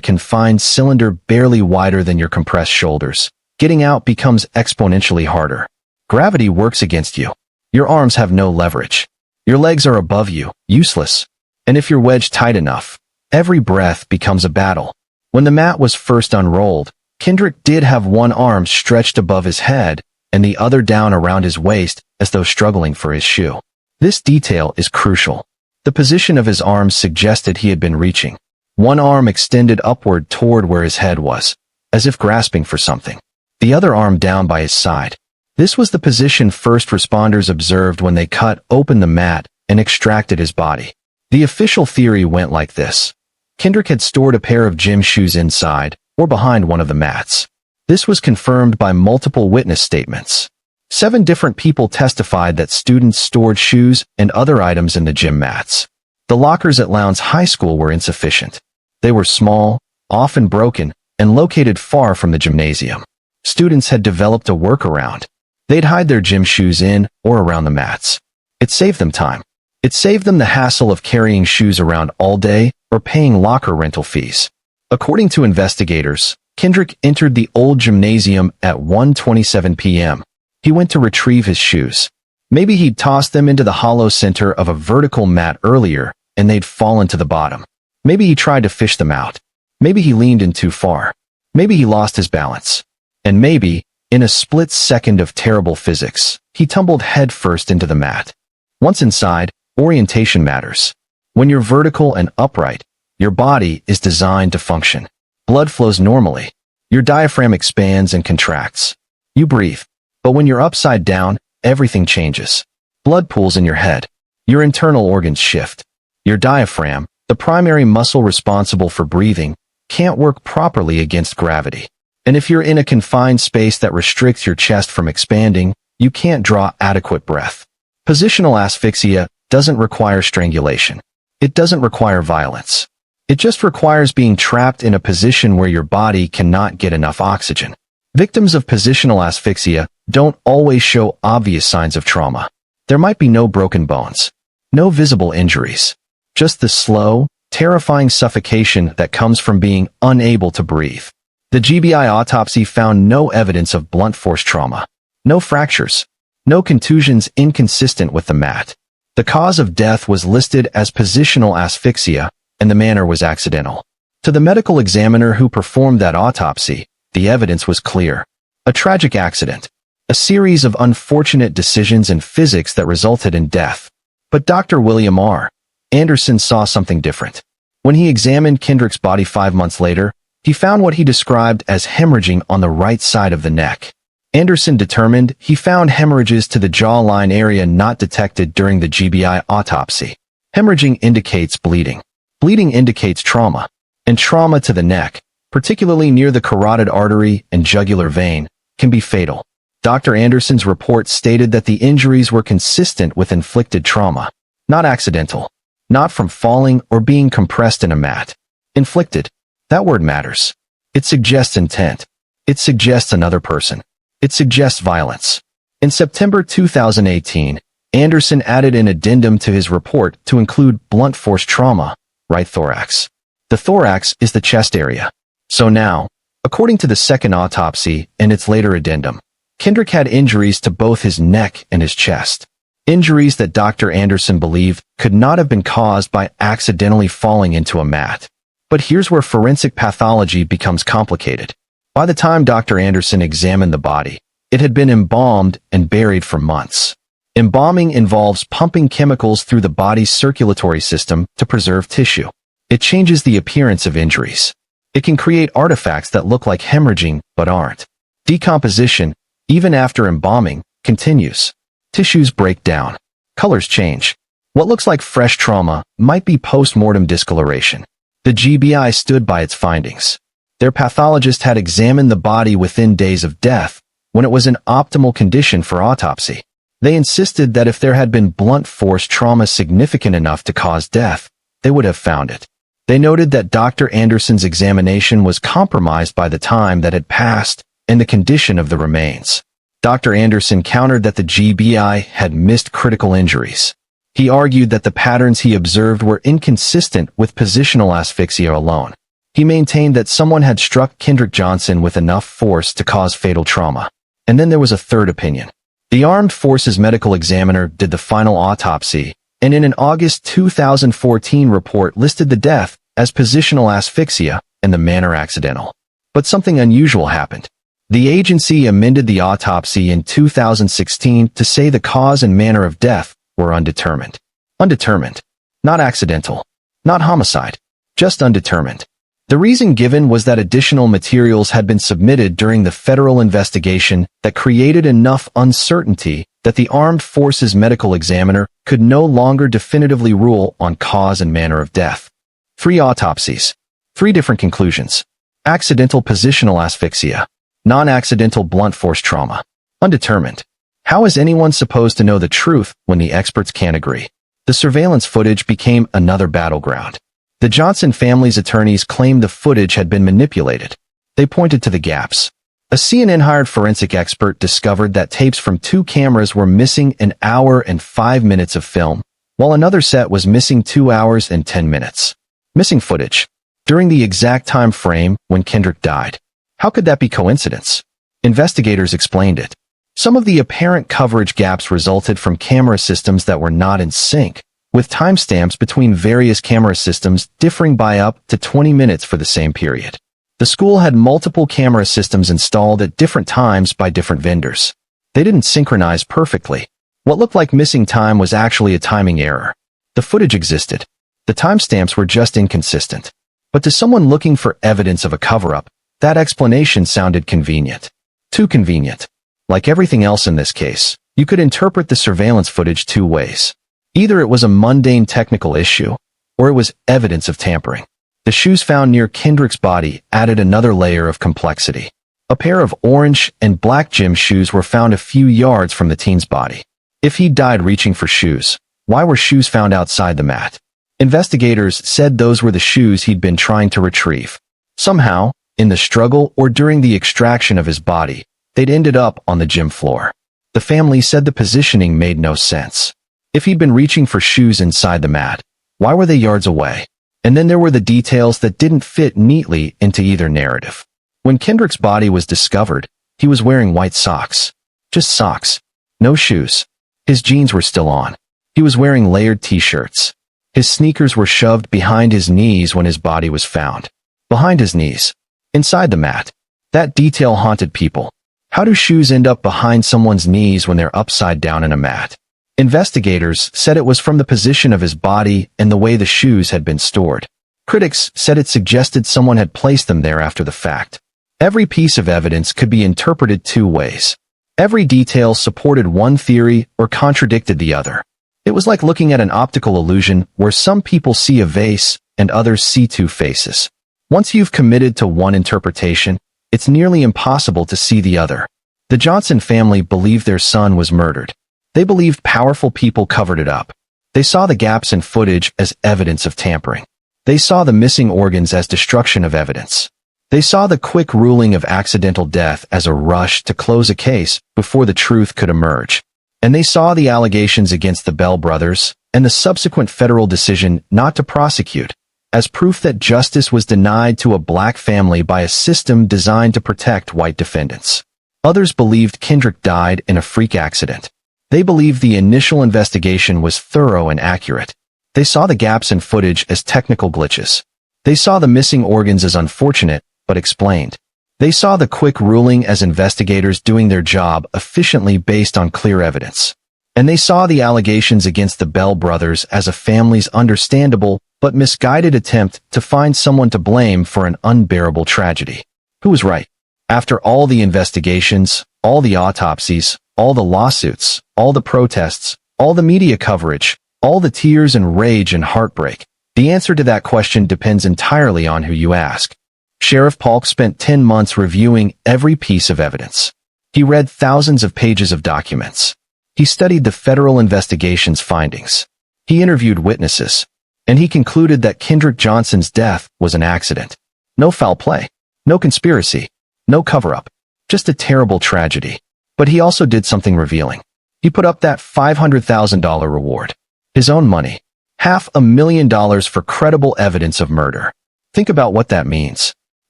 confined cylinder barely wider than your compressed shoulders, getting out becomes exponentially harder. Gravity works against you. Your arms have no leverage. Your legs are above you, useless. And if you're wedged tight enough, every breath becomes a battle. When the mat was first unrolled, Kendrick did have one arm stretched above his head and the other down around his waist as though struggling for his shoe. This detail is crucial. The position of his arms suggested he had been reaching. One arm extended upward toward where his head was, as if grasping for something. The other arm down by his side. This was the position first responders observed when they cut open the mat and extracted his body. The official theory went like this. Kendrick had stored a pair of gym shoes inside or behind one of the mats. This was confirmed by multiple witness statements. 7 different people testified that students stored shoes and other items in the gym mats. The lockers at Lowndes High School were insufficient. They were small, often broken, and located far from the gymnasium. Students had developed a workaround. They'd hide their gym shoes in or around the mats. It saved them time. It saved them the hassle of carrying shoes around all day or paying locker rental fees. According to investigators, Kendrick entered the old gymnasium at 1:27 p.m. He went to retrieve his shoes. Maybe he'd tossed them into the hollow center of a vertical mat earlier and they'd fallen to the bottom. Maybe he tried to fish them out. Maybe he leaned in too far. Maybe he lost his balance. And maybe, in a split second of terrible physics, he tumbled headfirst into the mat. Once inside, orientation matters. When you're vertical and upright, your body is designed to function. Blood flows normally. Your diaphragm expands and contracts. You breathe. But when you're upside down, everything changes. Blood pools in your head. Your internal organs shift. Your diaphragm, the primary muscle responsible for breathing, can't work properly against gravity. And if you're in a confined space that restricts your chest from expanding, you can't draw adequate breath. Positional asphyxia doesn't require strangulation. It doesn't require violence. It just requires being trapped in a position where your body cannot get enough oxygen. Victims of positional asphyxia don't always show obvious signs of trauma. There might be no broken bones, no visible injuries, just the slow, terrifying suffocation that comes from being unable to breathe. The GBI autopsy found no evidence of blunt force trauma, no fractures, no contusions inconsistent with the mat. The cause of death was listed as positional asphyxia, and the manner was accidental. To the medical examiner who performed that autopsy, the evidence was clear. A tragic accident. A series of unfortunate decisions in physics that resulted in death. But Dr. William R. Anderson saw something different. When he examined Kendrick's body 5 months later, he found what he described as hemorrhaging on the right side of the neck. Anderson determined he found hemorrhages to the jawline area not detected during the GBI autopsy. Hemorrhaging indicates bleeding. Bleeding indicates trauma. And trauma to the neck, particularly near the carotid artery and jugular vein, can be fatal. Dr. Anderson's report stated that the injuries were consistent with inflicted trauma, not accidental, not from falling or being compressed in a mat. Inflicted. That word matters. It suggests intent. It suggests another person. It suggests violence. In September 2018, Anderson added an addendum to his report to include blunt force trauma, right thorax. The thorax is the chest area. So now, according to the second autopsy and its later addendum, Kendrick had injuries to both his neck and his chest. Injuries that Dr. Anderson believed could not have been caused by accidentally falling into a mat. But here's where forensic pathology becomes complicated. By the time Dr. Anderson examined the body, it had been embalmed and buried for months. Embalming involves pumping chemicals through the body's circulatory system to preserve tissue. It changes the appearance of injuries. It can create artifacts that look like hemorrhaging but aren't. Decomposition, even after embalming, continues. Tissues break down. Colors change. What looks like fresh trauma might be post-mortem discoloration. The GBI stood by its findings. Their pathologist had examined the body within days of death, when it was in optimal condition for autopsy. They insisted that if there had been blunt force trauma significant enough to cause death, they would have found it. They noted that Dr. Anderson's examination was compromised by the time that had passed and the condition of the remains. Dr. Anderson countered that the GBI had missed critical injuries. He argued that the patterns he observed were inconsistent with positional asphyxia alone. He maintained that someone had struck Kendrick Johnson with enough force to cause fatal trauma. And then there was a third opinion. The Armed Forces Medical Examiner did the final autopsy, and in an August 2014 report listed the death as positional asphyxia and the manner accidental. But something unusual happened. The agency amended the autopsy in 2016 to say the cause and manner of death were undetermined. Undetermined. Not accidental. Not homicide. Just undetermined. The reason given was that additional materials had been submitted during the federal investigation that created enough uncertainty that the Armed Forces Medical Examiner could no longer definitively rule on cause and manner of death. 3 autopsies. 3 different conclusions. Accidental positional asphyxia. Non-accidental blunt force trauma. Undetermined. How is anyone supposed to know the truth when the experts can't agree? The surveillance footage became another battleground. The Johnson family's attorneys claimed the footage had been manipulated. They pointed to the gaps. A CNN-hired forensic expert discovered that tapes from 2 cameras were missing an hour and 5 minutes of film, while another set was missing 2 hours and 10 minutes. Missing footage. During the exact time frame when Kendrick died. How could that be coincidence? Investigators explained it. Some of the apparent coverage gaps resulted from camera systems that were not in sync, with timestamps between various camera systems differing by up to 20 minutes for the same period. The school had multiple camera systems installed at different times by different vendors. They didn't synchronize perfectly. What looked like missing time was actually a timing error. The footage existed. The timestamps were just inconsistent. But to someone looking for evidence of a cover-up, that explanation sounded convenient. Too convenient. Like everything else in this case, you could interpret the surveillance footage 2 ways. Either it was a mundane technical issue, or it was evidence of tampering. The shoes found near Kendrick's body added another layer of complexity. A pair of orange and black gym shoes were found a few yards from the teen's body. If he died reaching for shoes, why were shoes found outside the mat? Investigators said those were the shoes he'd been trying to retrieve. Somehow, in the struggle or during the extraction of his body, they'd ended up on the gym floor. The family said the positioning made no sense. If he'd been reaching for shoes inside the mat, why were they yards away? And then there were the details that didn't fit neatly into either narrative. When Kendrick's body was discovered, he was wearing white socks. Just socks. No shoes. His jeans were still on. He was wearing layered t-shirts. His sneakers were shoved behind his knees when his body was found. Behind his knees. Inside the mat. That detail haunted people. How do shoes end up behind someone's knees when they're upside down in a mat? Investigators said it was from the position of his body and the way the shoes had been stored. Critics said it suggested someone had placed them there after the fact. Every piece of evidence could be interpreted 2 ways. Every detail supported one theory or contradicted the other. It was like looking at an optical illusion where some people see a vase and others see 2 faces. Once you've committed to one interpretation, it's nearly impossible to see the other. The Johnson family believed their son was murdered. They believed powerful people covered it up. They saw the gaps in footage as evidence of tampering. They saw the missing organs as destruction of evidence. They saw the quick ruling of accidental death as a rush to close a case before the truth could emerge. And they saw the allegations against the Bell brothers and the subsequent federal decision not to prosecute as proof that justice was denied to a black family by a system designed to protect white defendants. Others believed Kendrick died in a freak accident. They believed the initial investigation was thorough and accurate. They saw the gaps in footage as technical glitches. They saw the missing organs as unfortunate, but explained. They saw the quick ruling as investigators doing their job efficiently based on clear evidence. And they saw the allegations against the Bell brothers as a family's understandable but misguided attempt to find someone to blame for an unbearable tragedy. Who was right? After all the investigations, all the autopsies, all the lawsuits, all the protests, all the media coverage, all the tears and rage and heartbreak, the answer to that question depends entirely on who you ask. Sheriff Polk spent 10 months reviewing every piece of evidence. He read thousands of pages of documents. He studied the federal investigation's findings. He interviewed witnesses. and he concluded that Kendrick Johnson's death was an accident. No foul play, no conspiracy, no cover-up, just a terrible tragedy. But he also did something revealing. He put up that $500,000 reward. His own money. $500,000 for credible evidence of murder. Think about what that means.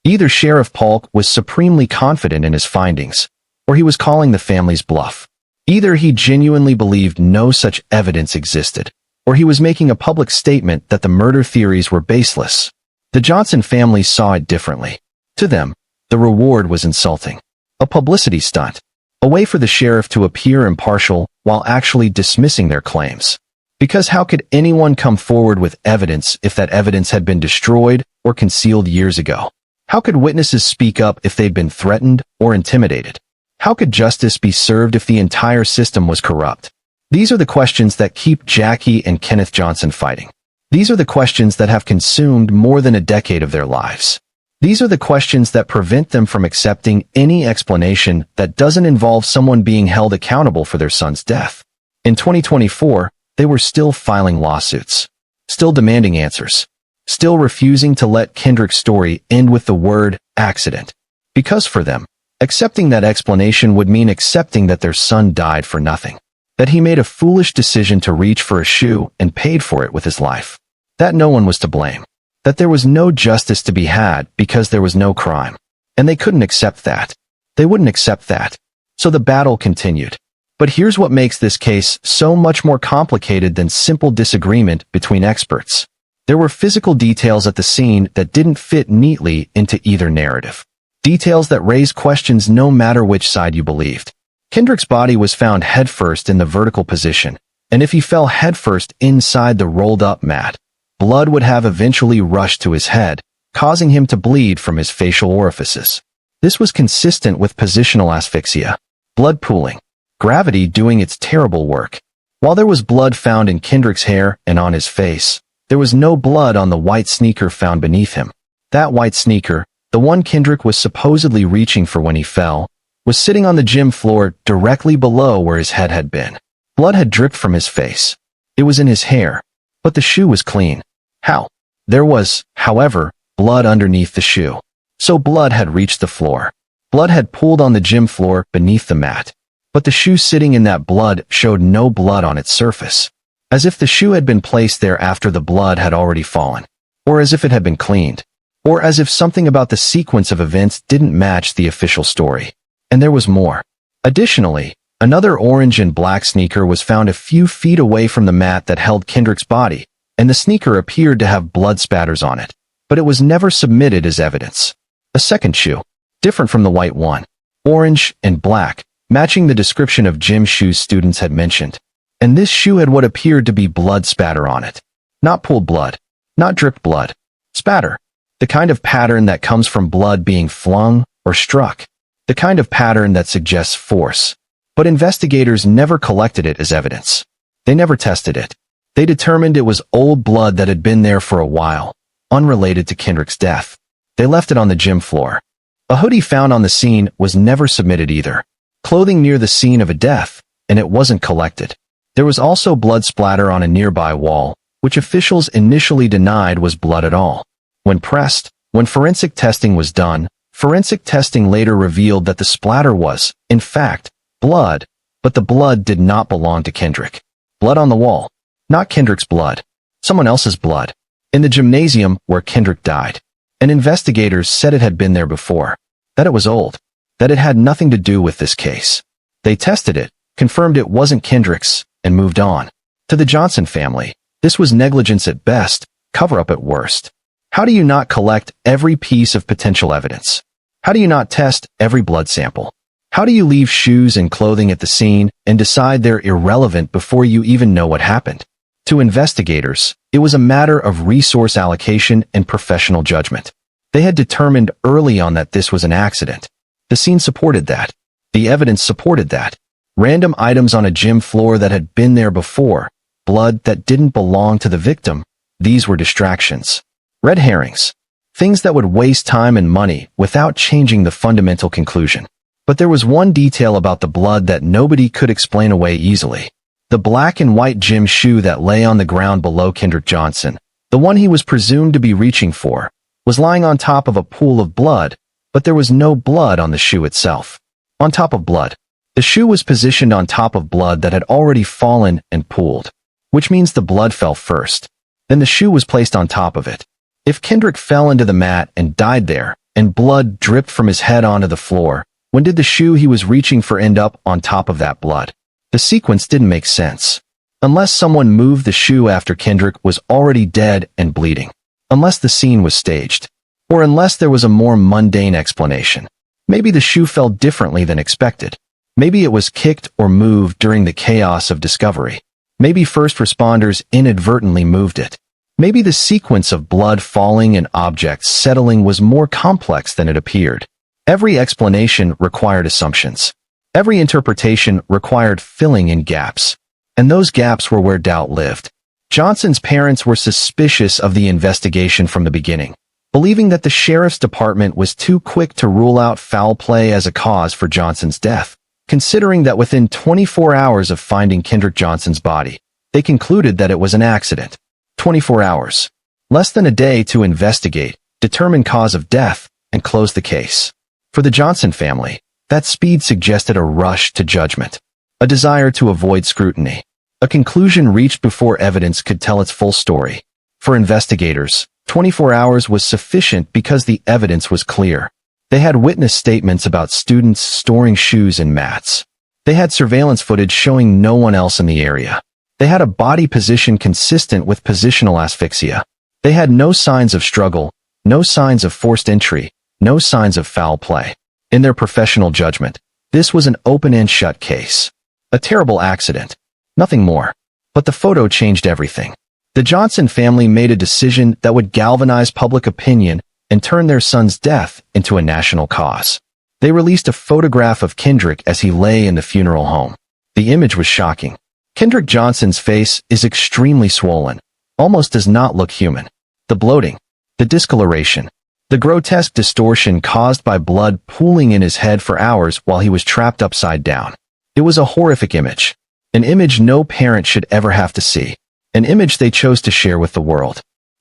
Either Sheriff Polk was supremely confident in his findings, or he was calling the family's bluff. Either he genuinely believed no such evidence existed, or he was making a public statement that the murder theories were baseless. The Johnson family saw it differently. To them, the reward was insulting. A publicity stunt. A way for the sheriff to appear impartial while actually dismissing their claims. Because how could anyone come forward with evidence if that evidence had been destroyed or concealed years ago? How could witnesses speak up if they'd been threatened or intimidated? How could justice be served if the entire system was corrupt? These are the questions that keep Jackie and Kenneth Johnson fighting. These are the questions that have consumed more than a decade of their lives. These are the questions that prevent them from accepting any explanation that doesn't involve someone being held accountable for their son's death. In 2024, they were still filing lawsuits, still demanding answers, still refusing to let Kendrick's story end with the word accident. Because for them, accepting that explanation would mean accepting that their son died for nothing, that he made a foolish decision to reach for a shoe and paid for it with his life, that no one was to blame, that there was no justice to be had because there was no crime. And they couldn't accept that. They wouldn't accept that. So the battle continued. But here's what makes this case so much more complicated than simple disagreement between experts. There were physical details at the scene that didn't fit neatly into either narrative. Details that raise questions no matter which side you believed. Kendrick's body was found headfirst in the vertical position, and if he fell headfirst inside the rolled-up mat, blood would have eventually rushed to his head, causing him to bleed from his facial orifices. This was consistent with positional asphyxia, blood pooling, gravity doing its terrible work. While there was blood found in Kendrick's hair and on his face, there was no blood on the white sneaker found beneath him. That white sneaker, the one Kendrick was supposedly reaching for when he fell, was sitting on the gym floor directly below where his head had been. Blood had dripped from his face. It was in his hair, but the shoe was clean. How? There was, however, blood underneath the shoe. So blood had reached the floor. Blood had pooled on the gym floor beneath the mat. But the shoe sitting in that blood showed no blood on its surface. As if the shoe had been placed there after the blood had already fallen. Or as if it had been cleaned. Or as if something about the sequence of events didn't match the official story. And there was more. Additionally, another orange and black sneaker was found a few feet away from the mat that held Kendrick's body, and the sneaker appeared to have blood spatters on it. But it was never submitted as evidence. A second shoe, different from the white one, orange and black, matching the description of gym shoes students had mentioned. And this shoe had what appeared to be blood spatter on it. Not pooled blood. Not dripped blood. Spatter. The kind of pattern that comes from blood being flung or struck. The kind of pattern that suggests force. But investigators never collected it as evidence. They never tested it. They determined it was old blood that had been there for a while, unrelated to Kendrick's death. They left it on the gym floor. A hoodie found on the scene was never submitted either. Clothing near the scene of a death, and it wasn't collected. There was also blood splatter on a nearby wall, which officials initially denied was blood at all. When pressed, when forensic testing was done, forensic testing later revealed that the splatter was, in fact, blood, but the blood did not belong to Kendrick. Blood on the wall. Not Kendrick's blood. Someone else's blood. In the gymnasium where Kendrick died. And investigators said it had been there before. That it was old. That it had nothing to do with this case. They tested it, confirmed it wasn't Kendrick's, and moved on. To the Johnson family, this was negligence at best, cover-up at worst. How do you not collect every piece of potential evidence? How do you not test every blood sample? How do you leave shoes and clothing at the scene and decide they're irrelevant before you even know what happened? To investigators, it was a matter of resource allocation and professional judgment. They had determined early on that this was an accident. The scene supported that. The evidence supported that. Random items on a gym floor that had been there before, blood that didn't belong to the victim, these were distractions. Red herrings. Things that would waste time and money without changing the fundamental conclusion. But there was one detail about the blood that nobody could explain away easily. The black and white gym shoe that lay on the ground below Kendrick Johnson, The one he was presumed to be reaching for was lying on top of a pool of blood, but there was no blood on the shoe itself. On top of blood. The shoe was positioned on top of blood that had already fallen and pooled, which means the blood fell first. Then the shoe was placed on top of it. If Kendrick fell into the mat and died there, and blood dripped from his head onto the floor, when did the shoe he was reaching for end up on top of that blood? The sequence didn't make sense. Unless someone moved the shoe after Kendrick was already dead and bleeding. Unless the scene was staged. Or unless there was a more mundane explanation. Maybe the shoe fell differently than expected. Maybe it was kicked or moved during the chaos of discovery. Maybe first responders inadvertently moved it. Maybe the sequence of blood falling and objects settling was more complex than it appeared. Every explanation required assumptions. Every interpretation required filling in gaps. And those gaps were where doubt lived. Johnson's parents were suspicious of the investigation from the beginning, believing that the sheriff's department was too quick to rule out foul play as a cause for Johnson's death. Considering that within 24 hours of finding Kendrick Johnson's body, they concluded that it was an accident. 24 hours. Less than a day to investigate, determine cause of death, and close the case. For the Johnson family, that speed suggested a rush to judgment, a desire to avoid scrutiny, a conclusion reached before evidence could tell its full story. For investigators, 24 hours was sufficient because the evidence was clear. They had witness statements about students storing shoes in mats. They had surveillance footage showing no one else in the area. They had a body position consistent with positional asphyxia. They had no signs of struggle, no signs of forced entry, no signs of foul play. In their professional judgment, this was an open and shut case. A terrible accident. Nothing more. But the photo changed everything. The Johnson family made a decision that would galvanize public opinion and turn their son's death into a national cause. They released a photograph of Kendrick as he lay in the funeral home. The image was shocking. Kendrick Johnson's face is extremely swollen, almost does not look human. The bloating, the discoloration, the grotesque distortion caused by blood pooling in his head for hours while he was trapped upside down. It was a horrific image. An image no parent should ever have to see. An image they chose to share with the world.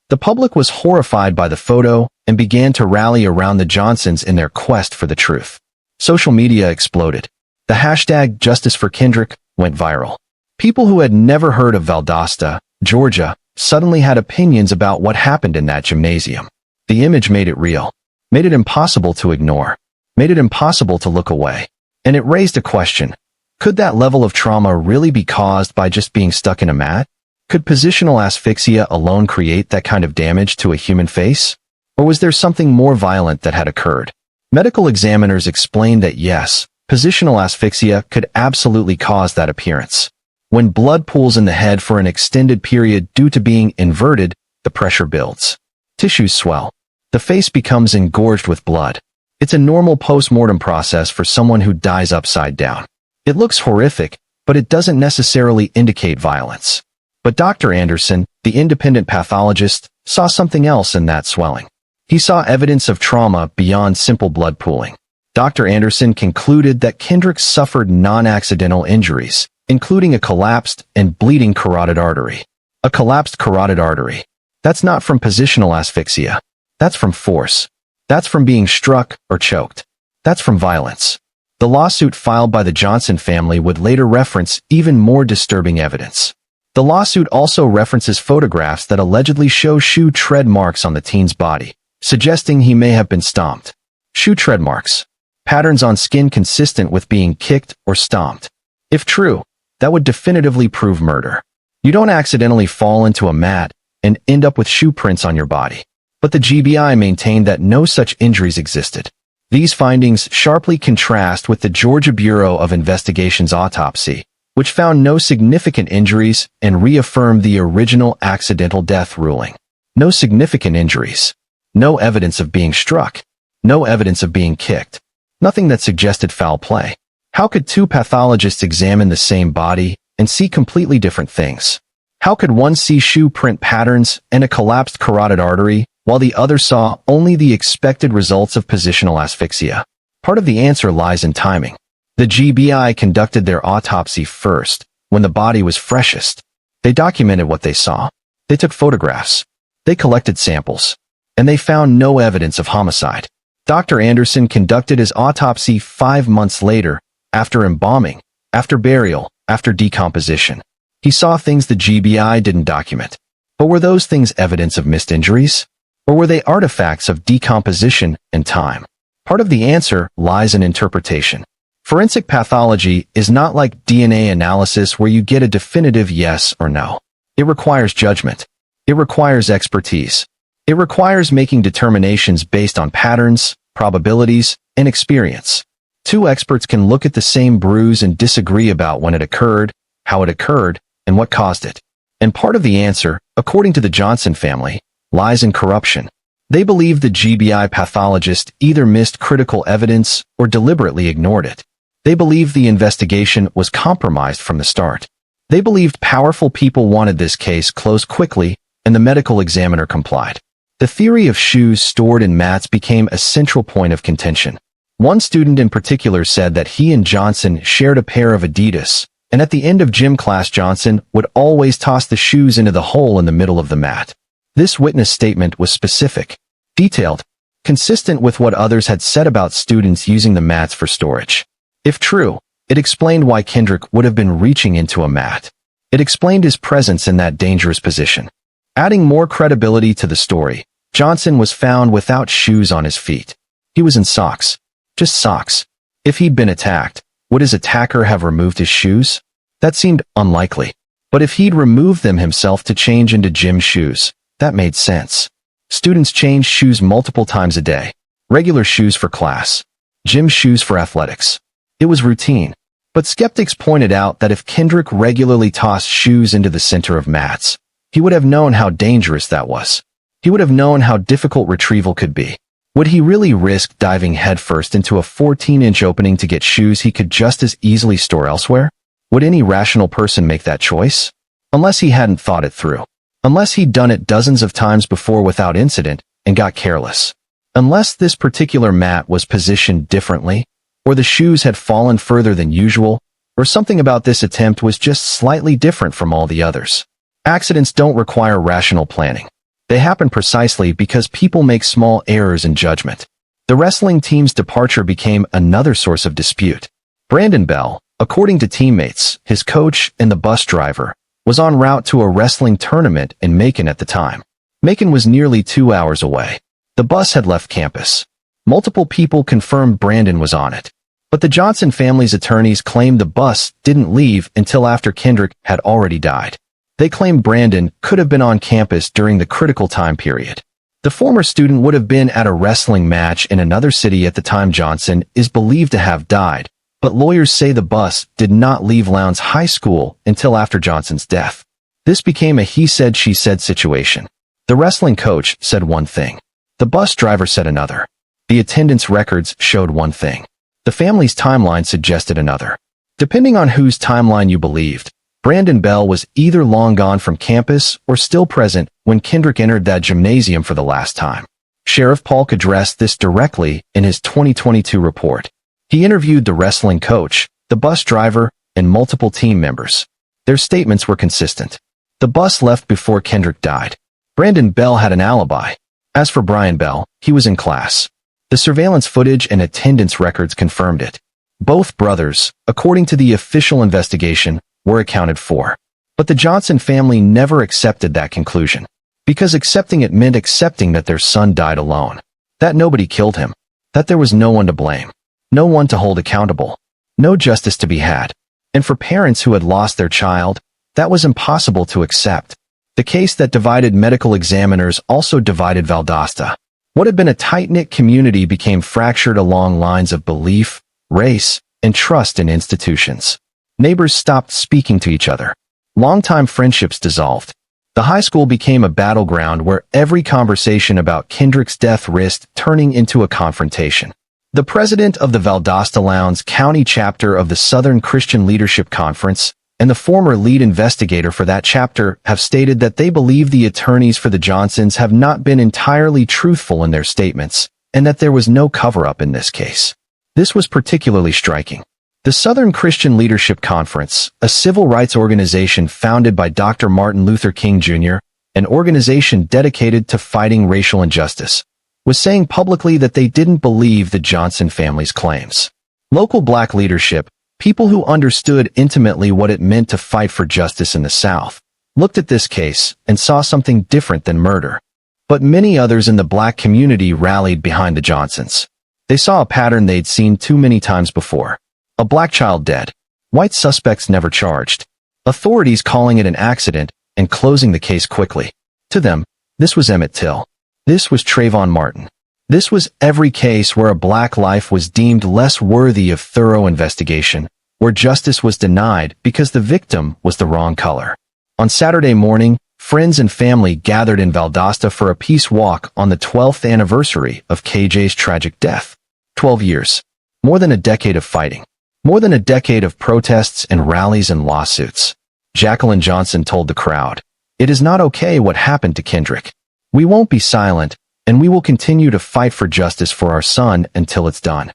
The public was horrified by the photo and began to rally around the Johnsons in their quest for the truth. Social media exploded. The hashtag #JusticeForKendrick went viral. People who had never heard of Valdosta, Georgia, suddenly had opinions about what happened in that gymnasium. The image made it real, made it impossible to ignore, made it impossible to look away. And it raised a question. Could that level of trauma really be caused by just being stuck in a mat? Could positional asphyxia alone create that kind of damage to a human face? Or was there something more violent that had occurred? Medical examiners explained that yes, positional asphyxia could absolutely cause that appearance. When blood pools in the head for an extended period due to being inverted, the pressure builds. Tissues swell. The face becomes engorged with blood. It's a normal post-mortem process for someone who dies upside down. It looks horrific, but it doesn't necessarily indicate violence. But Dr. Anderson, the independent pathologist, saw something else in that swelling. He saw evidence of trauma beyond simple blood pooling. Dr. Anderson concluded that Kendrick suffered non-accidental injuries, including a collapsed and bleeding carotid artery. A collapsed carotid artery. That's not from positional asphyxia. That's from force. That's from being struck or choked. That's from violence. The lawsuit filed by the Johnson family would later reference even more disturbing evidence. The lawsuit also references photographs that allegedly show shoe tread marks on the teen's body, suggesting he may have been stomped. Shoe tread marks. Patterns on skin consistent with being kicked or stomped. If true, that would definitively prove murder. You don't accidentally fall into a mat and end up with shoe prints on your body. But the GBI maintained that no such injuries existed. These findings sharply contrast with the Georgia Bureau of Investigation's autopsy, which found no significant injuries and reaffirmed the original accidental death ruling. No significant injuries. No evidence of being struck. No evidence of being kicked. Nothing that suggested foul play. How could two pathologists examine the same body and see completely different things? How could one see shoe print patterns and a collapsed carotid artery, while the other saw only the expected results of positional asphyxia? Part of the answer lies in timing. The GBI conducted their autopsy first, when the body was freshest. They documented what they saw. They took photographs. They collected samples, and they found no evidence of homicide. Dr. Anderson conducted his autopsy 5 months later, after embalming, after burial, after decomposition. He saw things the GBI didn't document. But were those things evidence of missed injuries? Or were they artifacts of decomposition and time? Part of the answer lies in interpretation. Forensic pathology is not like DNA analysis where you get a definitive yes or no. It requires judgment. It requires expertise. It requires making determinations based on patterns, probabilities, and experience. Two experts can look at the same bruise and disagree about when it occurred, how it occurred, and what caused it. And part of the answer, according to the Johnson family, lies in corruption. They believe the GBI pathologist either missed critical evidence or deliberately ignored it. They believe the investigation was compromised from the start. They believed powerful people wanted this case closed quickly, and the medical examiner complied. The theory of shoes stored in mats became a central point of contention. One student in particular said that he and Johnson shared a pair of Adidas, and at the end of gym class Johnson would always toss the shoes into the hole in the middle of the mat. This witness statement was specific, detailed, consistent with what others had said about students using the mats for storage. If true, it explained why Kendrick would have been reaching into a mat. It explained his presence in that dangerous position. Adding more credibility to the story, Johnson was found without shoes on his feet. He was in socks. Just socks. If he'd been attacked, would his attacker have removed his shoes? That seemed unlikely. But if he'd removed them himself to change into gym shoes, that made sense. Students changed shoes multiple times a day. Regular shoes for class. Gym shoes for athletics. It was routine. But skeptics pointed out that if Kendrick regularly tossed shoes into the center of mats, he would have known how dangerous that was. He would have known how difficult retrieval could be. Would he really risk diving headfirst into a 14-inch opening to get shoes he could just as easily store elsewhere? Would any rational person make that choice? Unless he hadn't thought it through. Unless he'd done it dozens of times before without incident and got careless. Unless this particular mat was positioned differently, or the shoes had fallen further than usual, or something about this attempt was just slightly different from all the others. Accidents don't require rational planning. They happen precisely because people make small errors in judgment. The wrestling team's departure became another source of dispute. Brandon Bell, according to teammates, his coach, and the bus driver, was en route to a wrestling tournament in Macon at the time. Macon was nearly 2 hours away. The bus had left campus. Multiple people confirmed Brandon was on it. But the Johnson family's attorneys claimed the bus didn't leave until after Kendrick had already died. They claimed Brandon could have been on campus during the critical time period. The former student would have been at a wrestling match in another city at the time Johnson is believed to have died, but lawyers say the bus did not leave Lowndes High School until after Johnson's death. This became a he-said-she-said situation. The wrestling coach said one thing. The bus driver said another. The attendance records showed one thing. The family's timeline suggested another. Depending on whose timeline you believed, Brandon Bell was either long gone from campus or still present when Kendrick entered that gymnasium for the last time. Sheriff Polk addressed this directly in his 2022 report. He interviewed the wrestling coach, the bus driver, and multiple team members. Their statements were consistent. The bus left before Kendrick died. Brandon Bell had an alibi. As for Brian Bell, he was in class. The surveillance footage and attendance records confirmed it. Both brothers, according to the official investigation, were accounted for. But the Johnson family never accepted that conclusion. Because accepting it meant accepting that their son died alone. That nobody killed him. That there was no one to blame. No one to hold accountable. No justice to be had. And for parents who had lost their child, that was impossible to accept. The case that divided medical examiners also divided Valdosta. What had been a tight-knit community became fractured along lines of belief, race, and trust in institutions. Neighbors stopped speaking to each other. Longtime friendships dissolved. The high school became a battleground where every conversation about Kendrick's death risked turning into a confrontation. The president of the Valdosta Lowndes County chapter of the Southern Christian Leadership Conference and the former lead investigator for that chapter have stated that they believe the attorneys for the Johnsons have not been entirely truthful in their statements, and that there was no cover-up in this case. This was particularly striking. The Southern Christian Leadership Conference, a civil rights organization founded by Dr. Martin Luther King Jr., an organization dedicated to fighting racial injustice, was saying publicly that they didn't believe the Johnson family's claims. Local black leadership, people who understood intimately what it meant to fight for justice in the South, looked at this case and saw something different than murder. But many others in the black community rallied behind the Johnsons. They saw a pattern they'd seen too many times before. A black child dead. White suspects never charged. Authorities calling it an accident and closing the case quickly. To them, this was Emmett Till. This was Trayvon Martin. This was every case where a black life was deemed less worthy of thorough investigation, where justice was denied because the victim was the wrong color. On Saturday morning, friends and family gathered in Valdosta for a peace walk on the 12th anniversary of KJ's tragic death. 12 years. More than a decade of fighting. More than a decade of protests and rallies and lawsuits. Jacqueline Johnson told the crowd, "It is not okay what happened to Kendrick. We won't be silent, and we will continue to fight for justice for our son until it's done."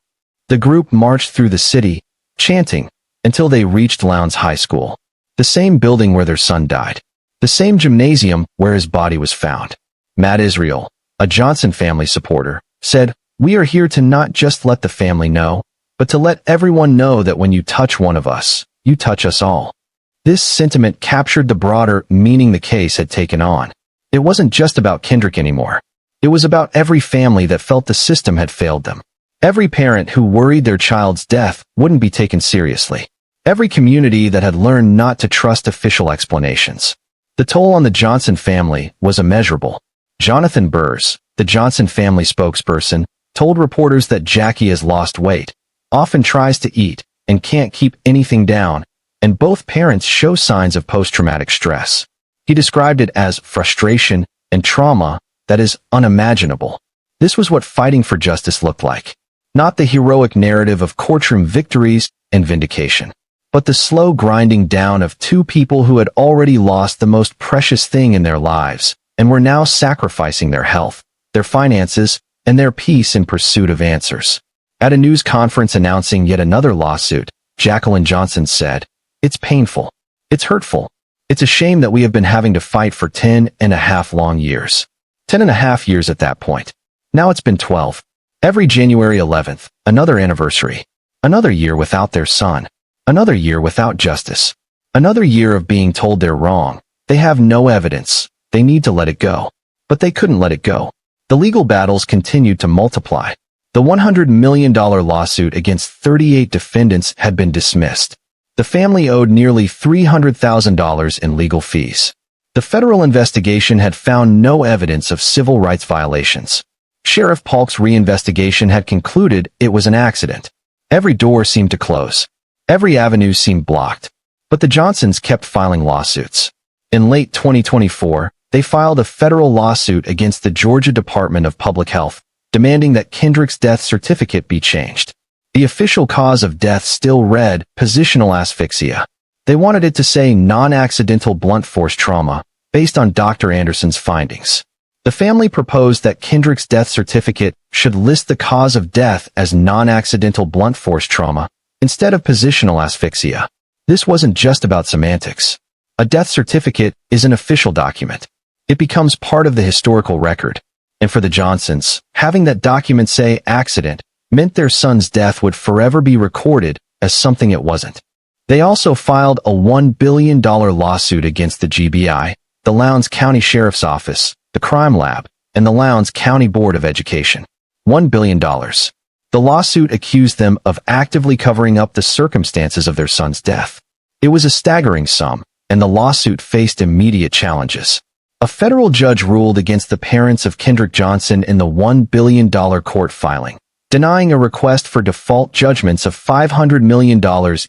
The group marched through the city, chanting, until they reached Lowndes High School, the same building where their son died, the same gymnasium where his body was found. Matt Israel, a Johnson family supporter, said, "We are here to not just let the family know, but to let everyone know that when you touch one of us, you touch us all." This sentiment captured the broader meaning the case had taken on. It wasn't just about Kendrick anymore. It was about every family that felt the system had failed them. Every parent who worried their child's death wouldn't be taken seriously. Every community that had learned not to trust official explanations. The toll on the Johnson family was immeasurable. Jonathan Burrs, the Johnson family spokesperson, told reporters that Jackie has lost weight, often tries to eat, and can't keep anything down, and both parents show signs of post-traumatic stress. He described it as frustration and trauma that is unimaginable. This was what fighting for justice looked like. Not the heroic narrative of courtroom victories and vindication, but the slow grinding down of two people who had already lost the most precious thing in their lives and were now sacrificing their health, their finances, and their peace in pursuit of answers. At a news conference announcing yet another lawsuit, Jacqueline Johnson said, "It's painful. It's hurtful. It's a shame that we have been having to fight for 10.5 long years. 10.5 years at that point. Now it's been 12. Every January 11th, another anniversary. Another year without their son. Another year without justice. Another year of being told they're wrong. They have no evidence. They need to let it go." But they couldn't let it go. The legal battles continued to multiply. The $100 million lawsuit against 38 defendants had been dismissed. The family owed nearly $300,000 in legal fees. The federal investigation had found no evidence of civil rights violations. Sheriff Polk's reinvestigation had concluded it was an accident. Every door seemed to close. Every avenue seemed blocked. But the Johnsons kept filing lawsuits. In late 2024, they filed a federal lawsuit against the Georgia Department of Public Health, demanding that Kendrick's death certificate be changed. The official cause of death still read positional asphyxia. They wanted it to say non-accidental blunt force trauma, based on Dr. Anderson's findings. The family proposed that Kendrick's death certificate should list the cause of death as non-accidental blunt force trauma, instead of positional asphyxia. This wasn't just about semantics. A death certificate is an official document. It becomes part of the historical record. And for the Johnsons, having that document say accident meant their son's death would forever be recorded as something it wasn't. They also filed a $1 billion lawsuit against the GBI, the Lowndes County Sheriff's Office, the Crime Lab, and the Lowndes County Board of Education. $1 billion. The lawsuit accused them of actively covering up the circumstances of their son's death. It was a staggering sum, and the lawsuit faced immediate challenges. A federal judge ruled against the parents of Kendrick Johnson in the $1 billion court filing, denying a request for default judgments of $500 million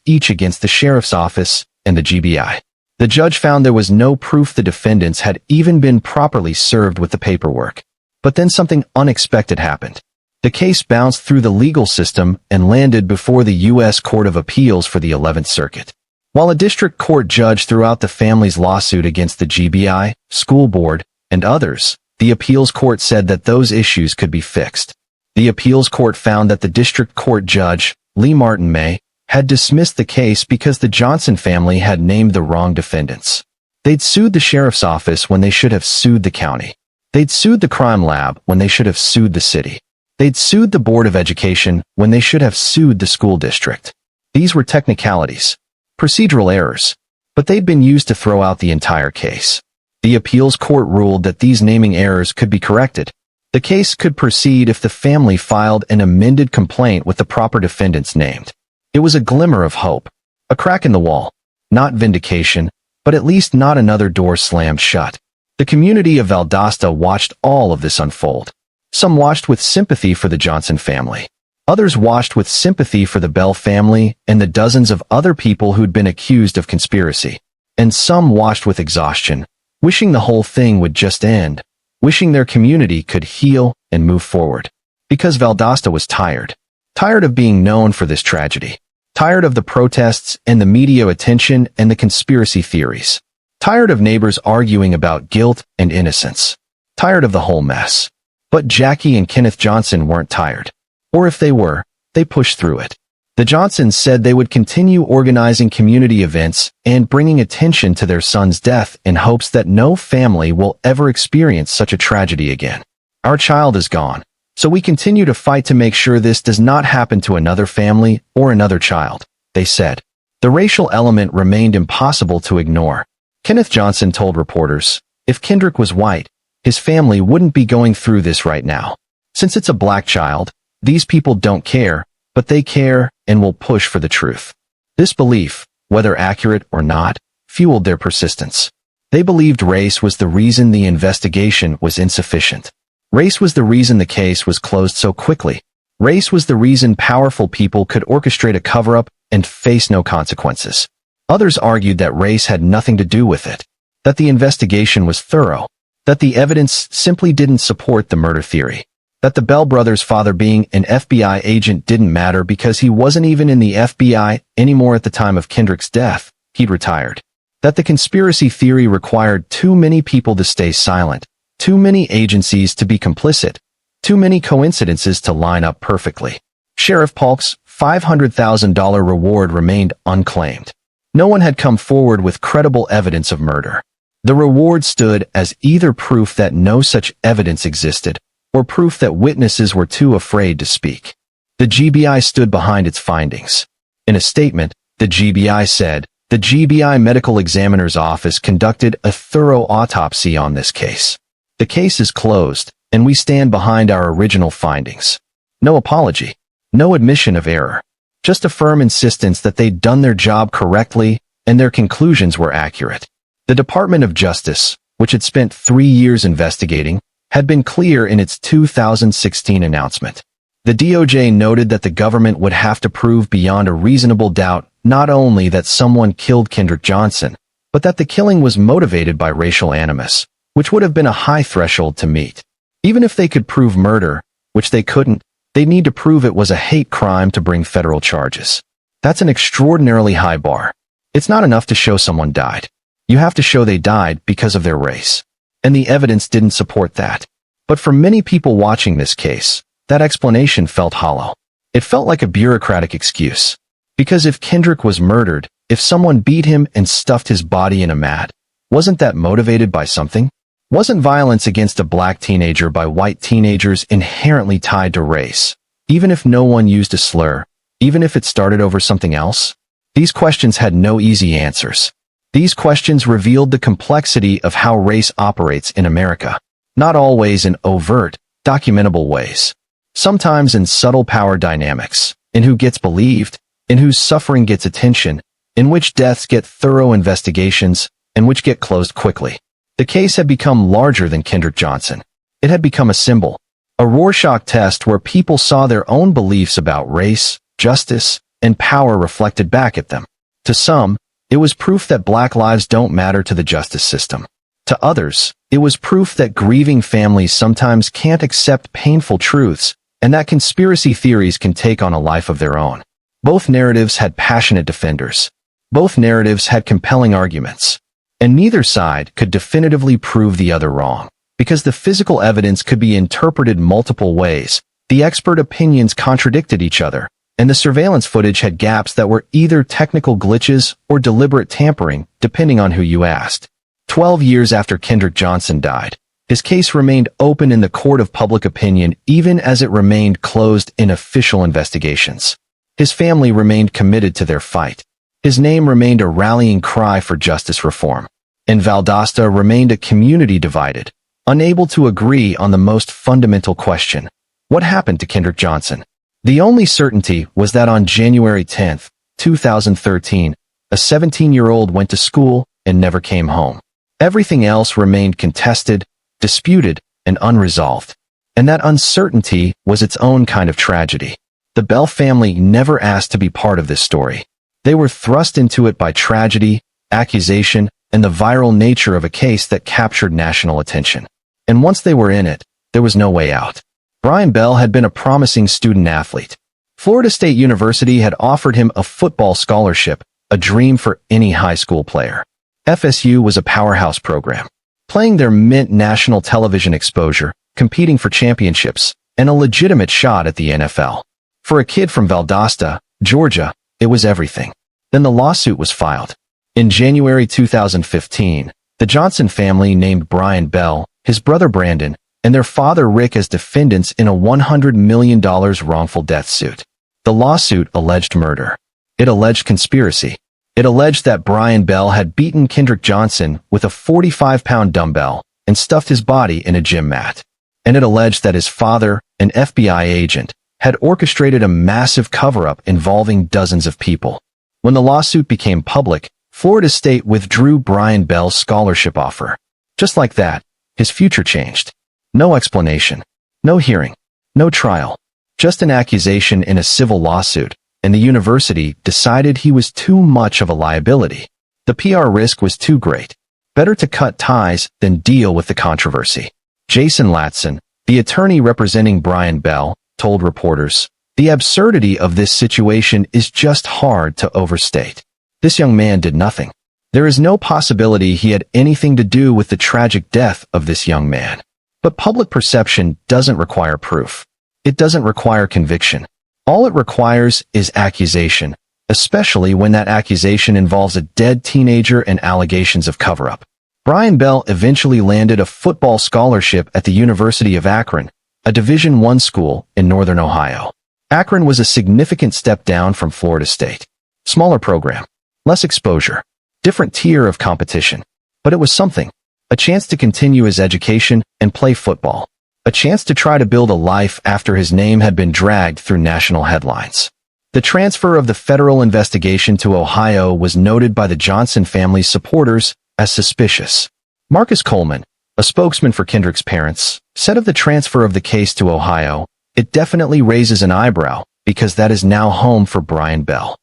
each against the sheriff's office and the GBI. The judge found there was no proof the defendants had even been properly served with the paperwork. But then something unexpected happened. The case bounced through the legal system and landed before the U.S. Court of Appeals for the 11th Circuit. While a district court judge threw out the family's lawsuit against the GBI, school board, and others, the appeals court said that those issues could be fixed. The appeals court found that the district court judge, Lee Martin May, had dismissed the case because the Johnson family had named the wrong defendants. They'd sued the sheriff's office when they should have sued the county. They'd sued the crime lab when they should have sued the city. They'd sued the Board of Education when they should have sued the school district. These were technicalities, procedural errors, but they'd been used to throw out the entire case. The appeals court ruled that these naming errors could be corrected. The case could proceed if the family filed an amended complaint with the proper defendants named. It was a glimmer of hope, a crack in the wall, not vindication, but at least not another door slammed shut. The community of Valdosta watched all of this unfold. Some watched with sympathy for the Johnson family. Others watched with sympathy for the Bell family and the dozens of other people who'd been accused of conspiracy. And some watched with exhaustion, wishing the whole thing would just end, wishing their community could heal and move forward. Because Valdosta was tired. Tired of being known for this tragedy. Tired of the protests and the media attention and the conspiracy theories. Tired of neighbors arguing about guilt and innocence. Tired of the whole mess. But Jackie and Kenneth Johnson weren't tired. Or if they were, they pushed through it. The Johnsons said they would continue organizing community events and bringing attention to their son's death in hopes that no family will ever experience such a tragedy again. Our child is gone, so we continue to fight to make sure this does not happen to another family or another child, they said. The racial element remained impossible to ignore. Kenneth Johnson told reporters, if Kendrick was white, his family wouldn't be going through this right now. Since it's a black child, these people don't care, but they care and will push for the truth. This belief, whether accurate or not, fueled their persistence. They believed race was the reason the investigation was insufficient. Race was the reason the case was closed so quickly. Race was the reason powerful people could orchestrate a cover-up and face no consequences. Others argued that race had nothing to do with it, that the investigation was thorough, that the evidence simply didn't support the murder theory, that the Bell brothers' father being an FBI agent didn't matter because he wasn't even in the FBI anymore at the time of Kendrick's death, he'd retired, that the conspiracy theory required too many people to stay silent, too many agencies to be complicit, too many coincidences to line up perfectly. Sheriff Polk's $500,000 reward remained unclaimed. No one had come forward with credible evidence of murder. The reward stood as either proof that no such evidence existed, or proof that witnesses were too afraid to speak. The GBI stood behind its findings. In a statement, the GBI said, the GBI Medical Examiner's Office conducted a thorough autopsy on this case. The case is closed, and we stand behind our original findings. No apology. No admission of error. Just a firm insistence that they'd done their job correctly and their conclusions were accurate. The Department of Justice, which had spent 3 years investigating, had been clear in its 2016 announcement. The DOJ noted that the government would have to prove beyond a reasonable doubt not only that someone killed Kendrick Johnson, but that the killing was motivated by racial animus, which would have been a high threshold to meet. Even if they could prove murder, which they couldn't, they'd need to prove it was a hate crime to bring federal charges. That's an extraordinarily high bar. It's not enough to show someone died. You have to show they died because of their race. And the evidence didn't support that. But for many people watching this case, that explanation felt hollow. It felt like a bureaucratic excuse. Because if Kendrick was murdered, if someone beat him and stuffed his body in a mat, wasn't that motivated by something? Wasn't violence against a black teenager by white teenagers inherently tied to race, even if no one used a slur, even if it started over something else? These questions had no easy answers. These questions revealed the complexity of how race operates in America, not always in overt, documentable ways. Sometimes in subtle power dynamics, in who gets believed, in whose suffering gets attention, in which deaths get thorough investigations, and which get closed quickly. The case had become larger than Kendrick Johnson. It had become a symbol, a Rorschach test where people saw their own beliefs about race, justice, and power reflected back at them. To some, it was proof that black lives don't matter to the justice system. To others, it was proof that grieving families sometimes can't accept painful truths, and that conspiracy theories can take on a life of their own. Both narratives had passionate defenders. Both narratives had compelling arguments. And neither side could definitively prove the other wrong. Because the physical evidence could be interpreted multiple ways, the expert opinions contradicted each other, and the surveillance footage had gaps that were either technical glitches or deliberate tampering, depending on who you asked. 12 years after Kendrick Johnson died, his case remained open in the court of public opinion even as it remained closed in official investigations. His family remained committed to their fight. His name remained a rallying cry for justice reform. And Valdosta remained a community divided, unable to agree on the most fundamental question: what happened to Kendrick Johnson? The only certainty was that on January 10, 2013, a 17-year-old went to school and never came home. Everything else remained contested, disputed, and unresolved. And that uncertainty was its own kind of tragedy. The Bell family never asked to be part of this story. They were thrust into it by tragedy, accusation, and the viral nature of a case that captured national attention. And once they were in it, there was no way out. Brian Bell had been a promising student athlete. Florida State University had offered him a football scholarship, a dream for any high school player. FSU was a powerhouse program, playing there meant national television exposure, competing for championships, and a legitimate shot at the NFL. For a kid from Valdosta, Georgia, it was everything. Then the lawsuit was filed. In January 2015, the Johnson family named Brian Bell, his brother Brandon, and their father Rick as defendants in a $100 million wrongful death suit. The lawsuit alleged murder. It alleged conspiracy. It alleged that Brian Bell had beaten Kendrick Johnson with a 45-pound dumbbell and stuffed his body in a gym mat. And it alleged that his father, an FBI agent, had orchestrated a massive cover-up involving dozens of people. When the lawsuit became public, Florida State withdrew Brian Bell's scholarship offer. Just like that, his future changed. No explanation, no hearing, no trial, just an accusation in a civil lawsuit, and the university decided he was too much of a liability. The PR risk was too great. Better to cut ties than deal with the controversy. Jason Latson, the attorney representing Brian Bell, told reporters, "The absurdity of this situation is just hard to overstate. This young man did nothing. There is no possibility he had anything to do with the tragic death of this young man. But public perception doesn't require proof. It doesn't require conviction. All it requires is accusation, especially when that accusation involves a dead teenager and allegations of cover-up." Brian Bell eventually landed a football scholarship at the University of Akron, a Division I school in northern Ohio. Akron was a significant step down from Florida State. Smaller program, less exposure, different tier of competition. But it was something. A chance to continue his education and play football. A chance to try to build a life after his name had been dragged through national headlines. The transfer of the federal investigation to Ohio was noted by the Johnson family's supporters as suspicious. Marcus Coleman, a spokesman for Kendrick's parents, said of the transfer of the case to Ohio, "It definitely raises an eyebrow, because that is now home for Brian Bell."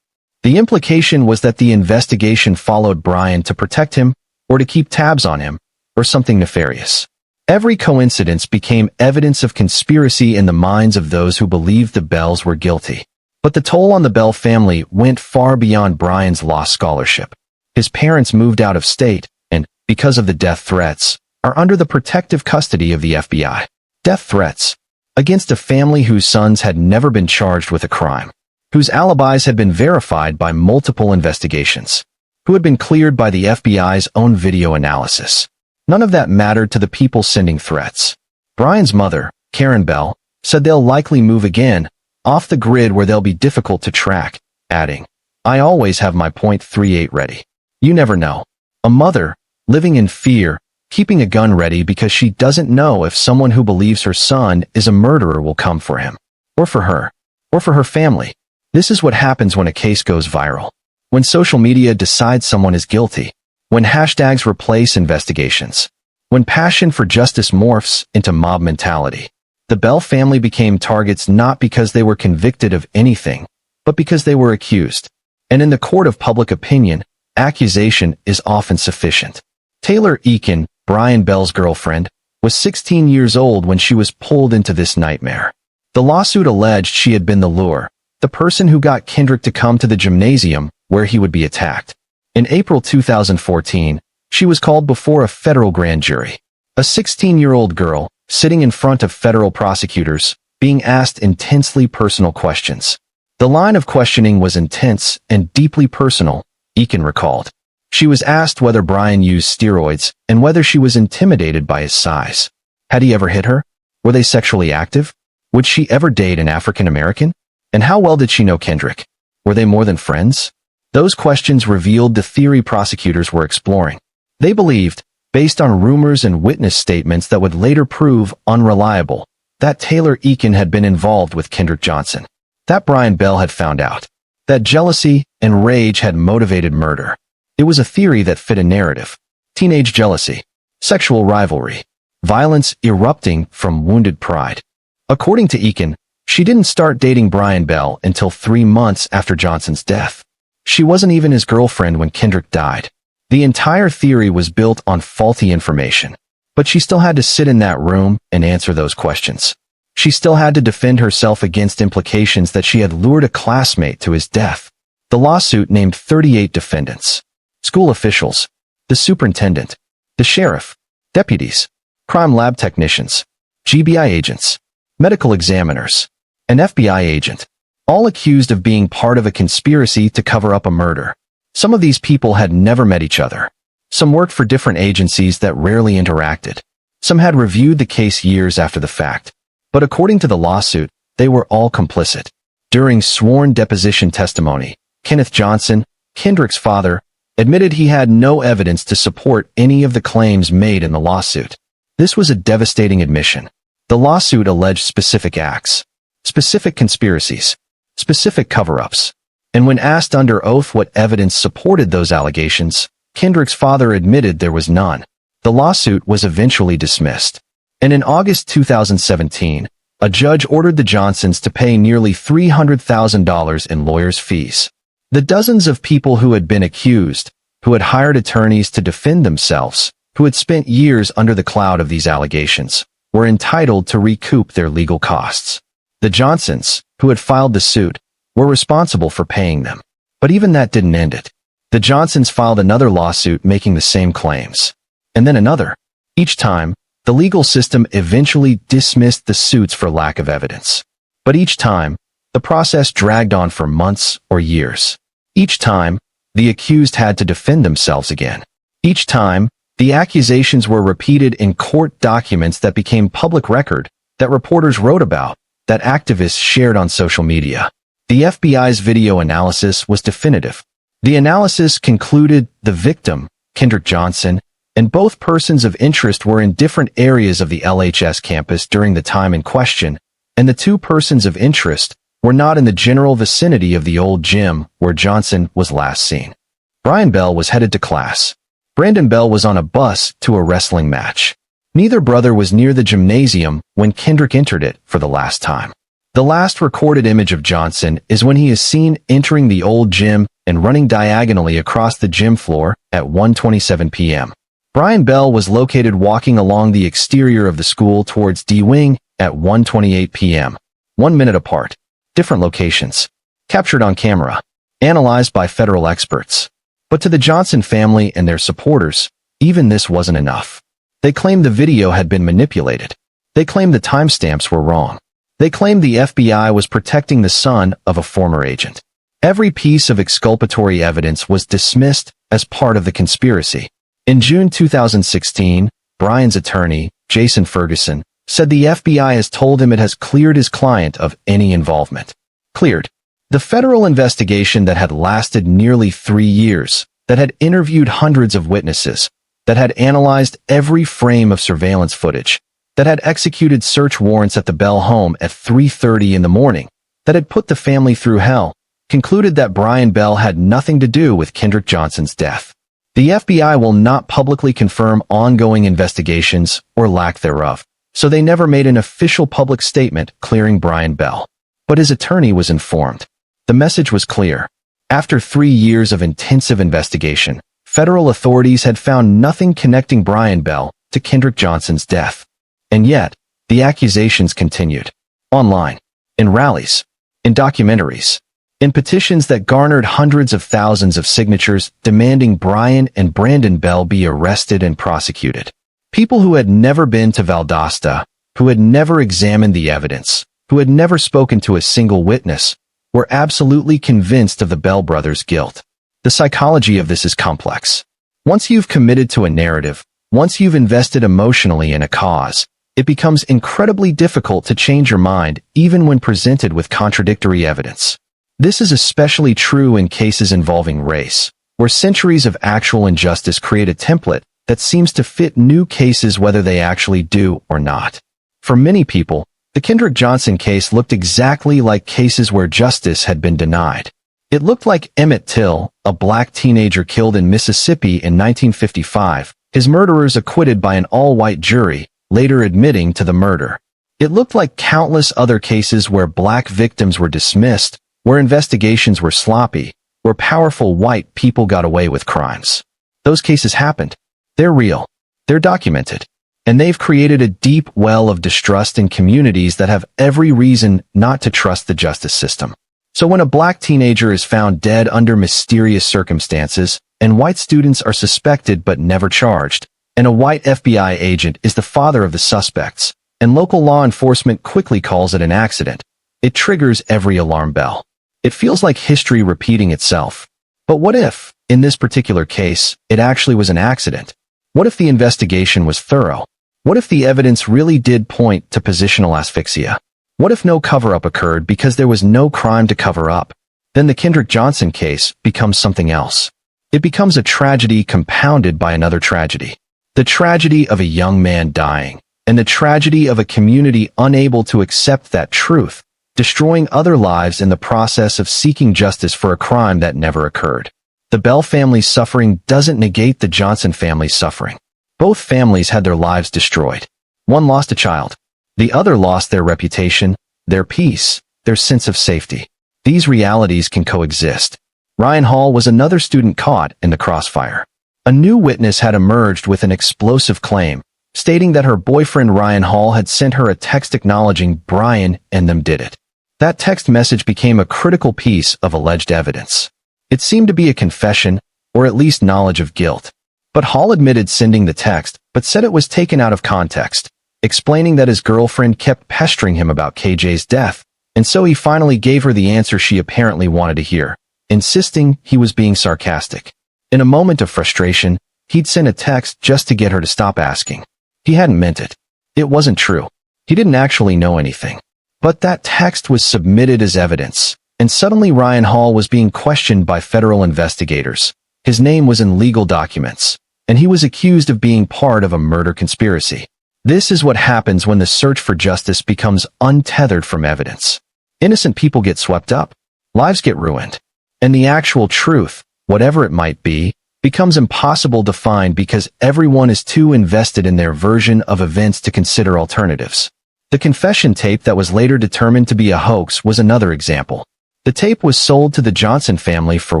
The implication was that the investigation followed Brian to protect him, or to keep tabs on him, or something nefarious. Every coincidence became evidence of conspiracy in the minds of those who believed the Bells were guilty. But the toll on the Bell family went far beyond Brian's lost scholarship. His parents moved out of state, and, because of the death threats, are under the protective custody of the FBI. Death threats against a family whose sons had never been charged with a crime, whose alibis had been verified by multiple investigations, who had been cleared by the FBI's own video analysis. None of that mattered to the people sending threats. Brian's mother, Karen Bell, said they'll likely move again, off the grid where they'll be difficult to track, adding, "I always have my .38 ready. You never know." A mother, living in fear, keeping a gun ready because she doesn't know if someone who believes her son is a murderer will come for him, or for her, or for her family. This is what happens when a case goes viral. When social media decides someone is guilty. When hashtags replace investigations. When passion for justice morphs into mob mentality. The Bell family became targets not because they were convicted of anything, but because they were accused. And in the court of public opinion, accusation is often sufficient. Taylor Eakin, Brian Bell's girlfriend, was 16 years old when she was pulled into this nightmare. The lawsuit alleged she had been the lure, the person who got Kendrick to come to the gymnasium where he would be attacked. In April 2014, she was called before a federal grand jury. A 16-year-old girl, sitting in front of federal prosecutors, being asked intensely personal questions. The line of questioning was intense and deeply personal, Eakin recalled. She was asked whether Brian used steroids and whether she was intimidated by his size. Had he ever hit her? Were they sexually active? Would she ever date an African American? And how well did she know Kendrick? Were they more than friends? Those questions revealed the theory prosecutors were exploring. They believed, based on rumors and witness statements that would later prove unreliable, that Taylor Eakin had been involved with Kendrick Johnson. That Brian Bell had found out. That jealousy and rage had motivated murder. It was a theory that fit a narrative. Teenage jealousy, sexual rivalry, violence erupting from wounded pride. According to Eakin, she didn't start dating Brian Bell until 3 months after Johnson's death. She wasn't even his girlfriend when Kendrick died. The entire theory was built on faulty information. But she still had to sit in that room and answer those questions. She still had to defend herself against implications that she had lured a classmate to his death. The lawsuit named 38 defendants. School officials, the superintendent, the sheriff, deputies, crime lab technicians, GBI agents, medical examiners, an FBI agent, all accused of being part of a conspiracy to cover up a murder. Some of these people had never met each other. Some worked for different agencies that rarely interacted. Some had reviewed the case years after the fact. But according to the lawsuit, they were all complicit. During sworn deposition testimony, Kenneth Johnson, Kendrick's father, admitted he had no evidence to support any of the claims made in the lawsuit. This was a devastating admission. The lawsuit alleged specific acts, specific conspiracies, specific cover-ups. And when asked under oath what evidence supported those allegations, Kendrick's father admitted there was none. The lawsuit was eventually dismissed. And in August 2017, a judge ordered the Johnsons to pay nearly $300,000 in lawyers' fees. The dozens of people who had been accused, who had hired attorneys to defend themselves, who had spent years under the cloud of these allegations, were entitled to recoup their legal costs. The Johnsons, who had filed the suit, were responsible for paying them. But even that didn't end it. The Johnsons filed another lawsuit making the same claims. And then another. Each time, the legal system eventually dismissed the suits for lack of evidence. But each time, the process dragged on for months or years. Each time, the accused had to defend themselves again. Each time, the accusations were repeated in court documents that became public record, that reporters wrote about, that activists shared on social media. The FBI's video analysis was definitive. The analysis concluded the victim, Kendrick Johnson, and both persons of interest were in different areas of the LHS campus during the time in question, and the two persons of interest were not in the general vicinity of the old gym where Johnson was last seen. Brian Bell was headed to class. Brandon Bell was on a bus to a wrestling match. Neither brother was near the gymnasium when Kendrick entered it for the last time. The last recorded image of Johnson is when he is seen entering the old gym and running diagonally across the gym floor at 1:27 p.m. Brian Bell was located walking along the exterior of the school towards D Wing at 1:28 p.m. 1 minute apart. Different locations. Captured on camera. Analyzed by federal experts. But to the Johnson family and their supporters, even this wasn't enough. They claimed the video had been manipulated. They claimed the timestamps were wrong. They claimed the FBI was protecting the son of a former agent. Every piece of exculpatory evidence was dismissed as part of the conspiracy. In June 2016, Brian's attorney, Jason Ferguson, said the FBI has told him it has cleared his client of any involvement. Cleared. The federal investigation that had lasted nearly 3 years, that had interviewed hundreds of witnesses, that had analyzed every frame of surveillance footage, that had executed search warrants at the Bell home at 3:30 in the morning, that had put the family through hell, concluded that Brian Bell had nothing to do with Kendrick Johnson's death. The FBI will not publicly confirm ongoing investigations or lack thereof, so they never made an official public statement clearing Brian Bell. But his attorney was informed. The message was clear. After 3 years of intensive investigation, federal authorities had found nothing connecting Brian Bell to Kendrick Johnson's death. And yet, the accusations continued. Online, in rallies, in documentaries, in petitions that garnered hundreds of thousands of signatures demanding Brian and Brandon Bell be arrested and prosecuted. People who had never been to Valdosta, who had never examined the evidence, who had never spoken to a single witness, were absolutely convinced of the Bell brothers' guilt. The psychology of this is complex. Once you've committed to a narrative, once you've invested emotionally in a cause, it becomes incredibly difficult to change your mind even when presented with contradictory evidence. This is especially true in cases involving race, where centuries of actual injustice create a template that seems to fit new cases whether they actually do or not. For many people, the Kendrick Johnson case looked exactly like cases where justice had been denied. It looked like Emmett Till, a black teenager killed in Mississippi in 1955, his murderers acquitted by an all-white jury, later admitting to the murder. It looked like countless other cases where black victims were dismissed, where investigations were sloppy, where powerful white people got away with crimes. Those cases happened. They're real. They're documented. And they've created a deep well of distrust in communities that have every reason not to trust the justice system. So when a black teenager is found dead under mysterious circumstances, and white students are suspected but never charged, and a white FBI agent is the father of the suspects, and local law enforcement quickly calls it an accident, it triggers every alarm bell. It feels like history repeating itself. But what if, in this particular case, it actually was an accident? What if the investigation was thorough? What if the evidence really did point to positional asphyxia? What if no cover-up occurred because there was no crime to cover up? Then the Kendrick Johnson case becomes something else. It becomes a tragedy compounded by another tragedy. The tragedy of a young man dying, and the tragedy of a community unable to accept that truth, destroying other lives in the process of seeking justice for a crime that never occurred. The Bell family's suffering doesn't negate the Johnson family's suffering. Both families had their lives destroyed. One lost a child. The other lost their reputation, their peace, their sense of safety. These realities can coexist. Ryan Hall was another student caught in the crossfire. A new witness had emerged with an explosive claim, stating that her boyfriend Ryan Hall had sent her a text acknowledging Brian and them did it. That text message became a critical piece of alleged evidence. It seemed to be a confession, or at least knowledge of guilt. But Hall admitted sending the text, but said it was taken out of context, explaining that his girlfriend kept pestering him about KJ's death, and so he finally gave her the answer she apparently wanted to hear, insisting he was being sarcastic. In a moment of frustration, he'd sent a text just to get her to stop asking. He hadn't meant it. It wasn't true. He didn't actually know anything. But that text was submitted as evidence, and suddenly Ryan Hall was being questioned by federal investigators. His name was in legal documents, and he was accused of being part of a murder conspiracy. This is what happens when the search for justice becomes untethered from evidence. Innocent people get swept up. Lives get ruined. And the actual truth, whatever it might be, becomes impossible to find because everyone is too invested in their version of events to consider alternatives. The confession tape that was later determined to be a hoax was another example. The tape was sold to the Johnson family for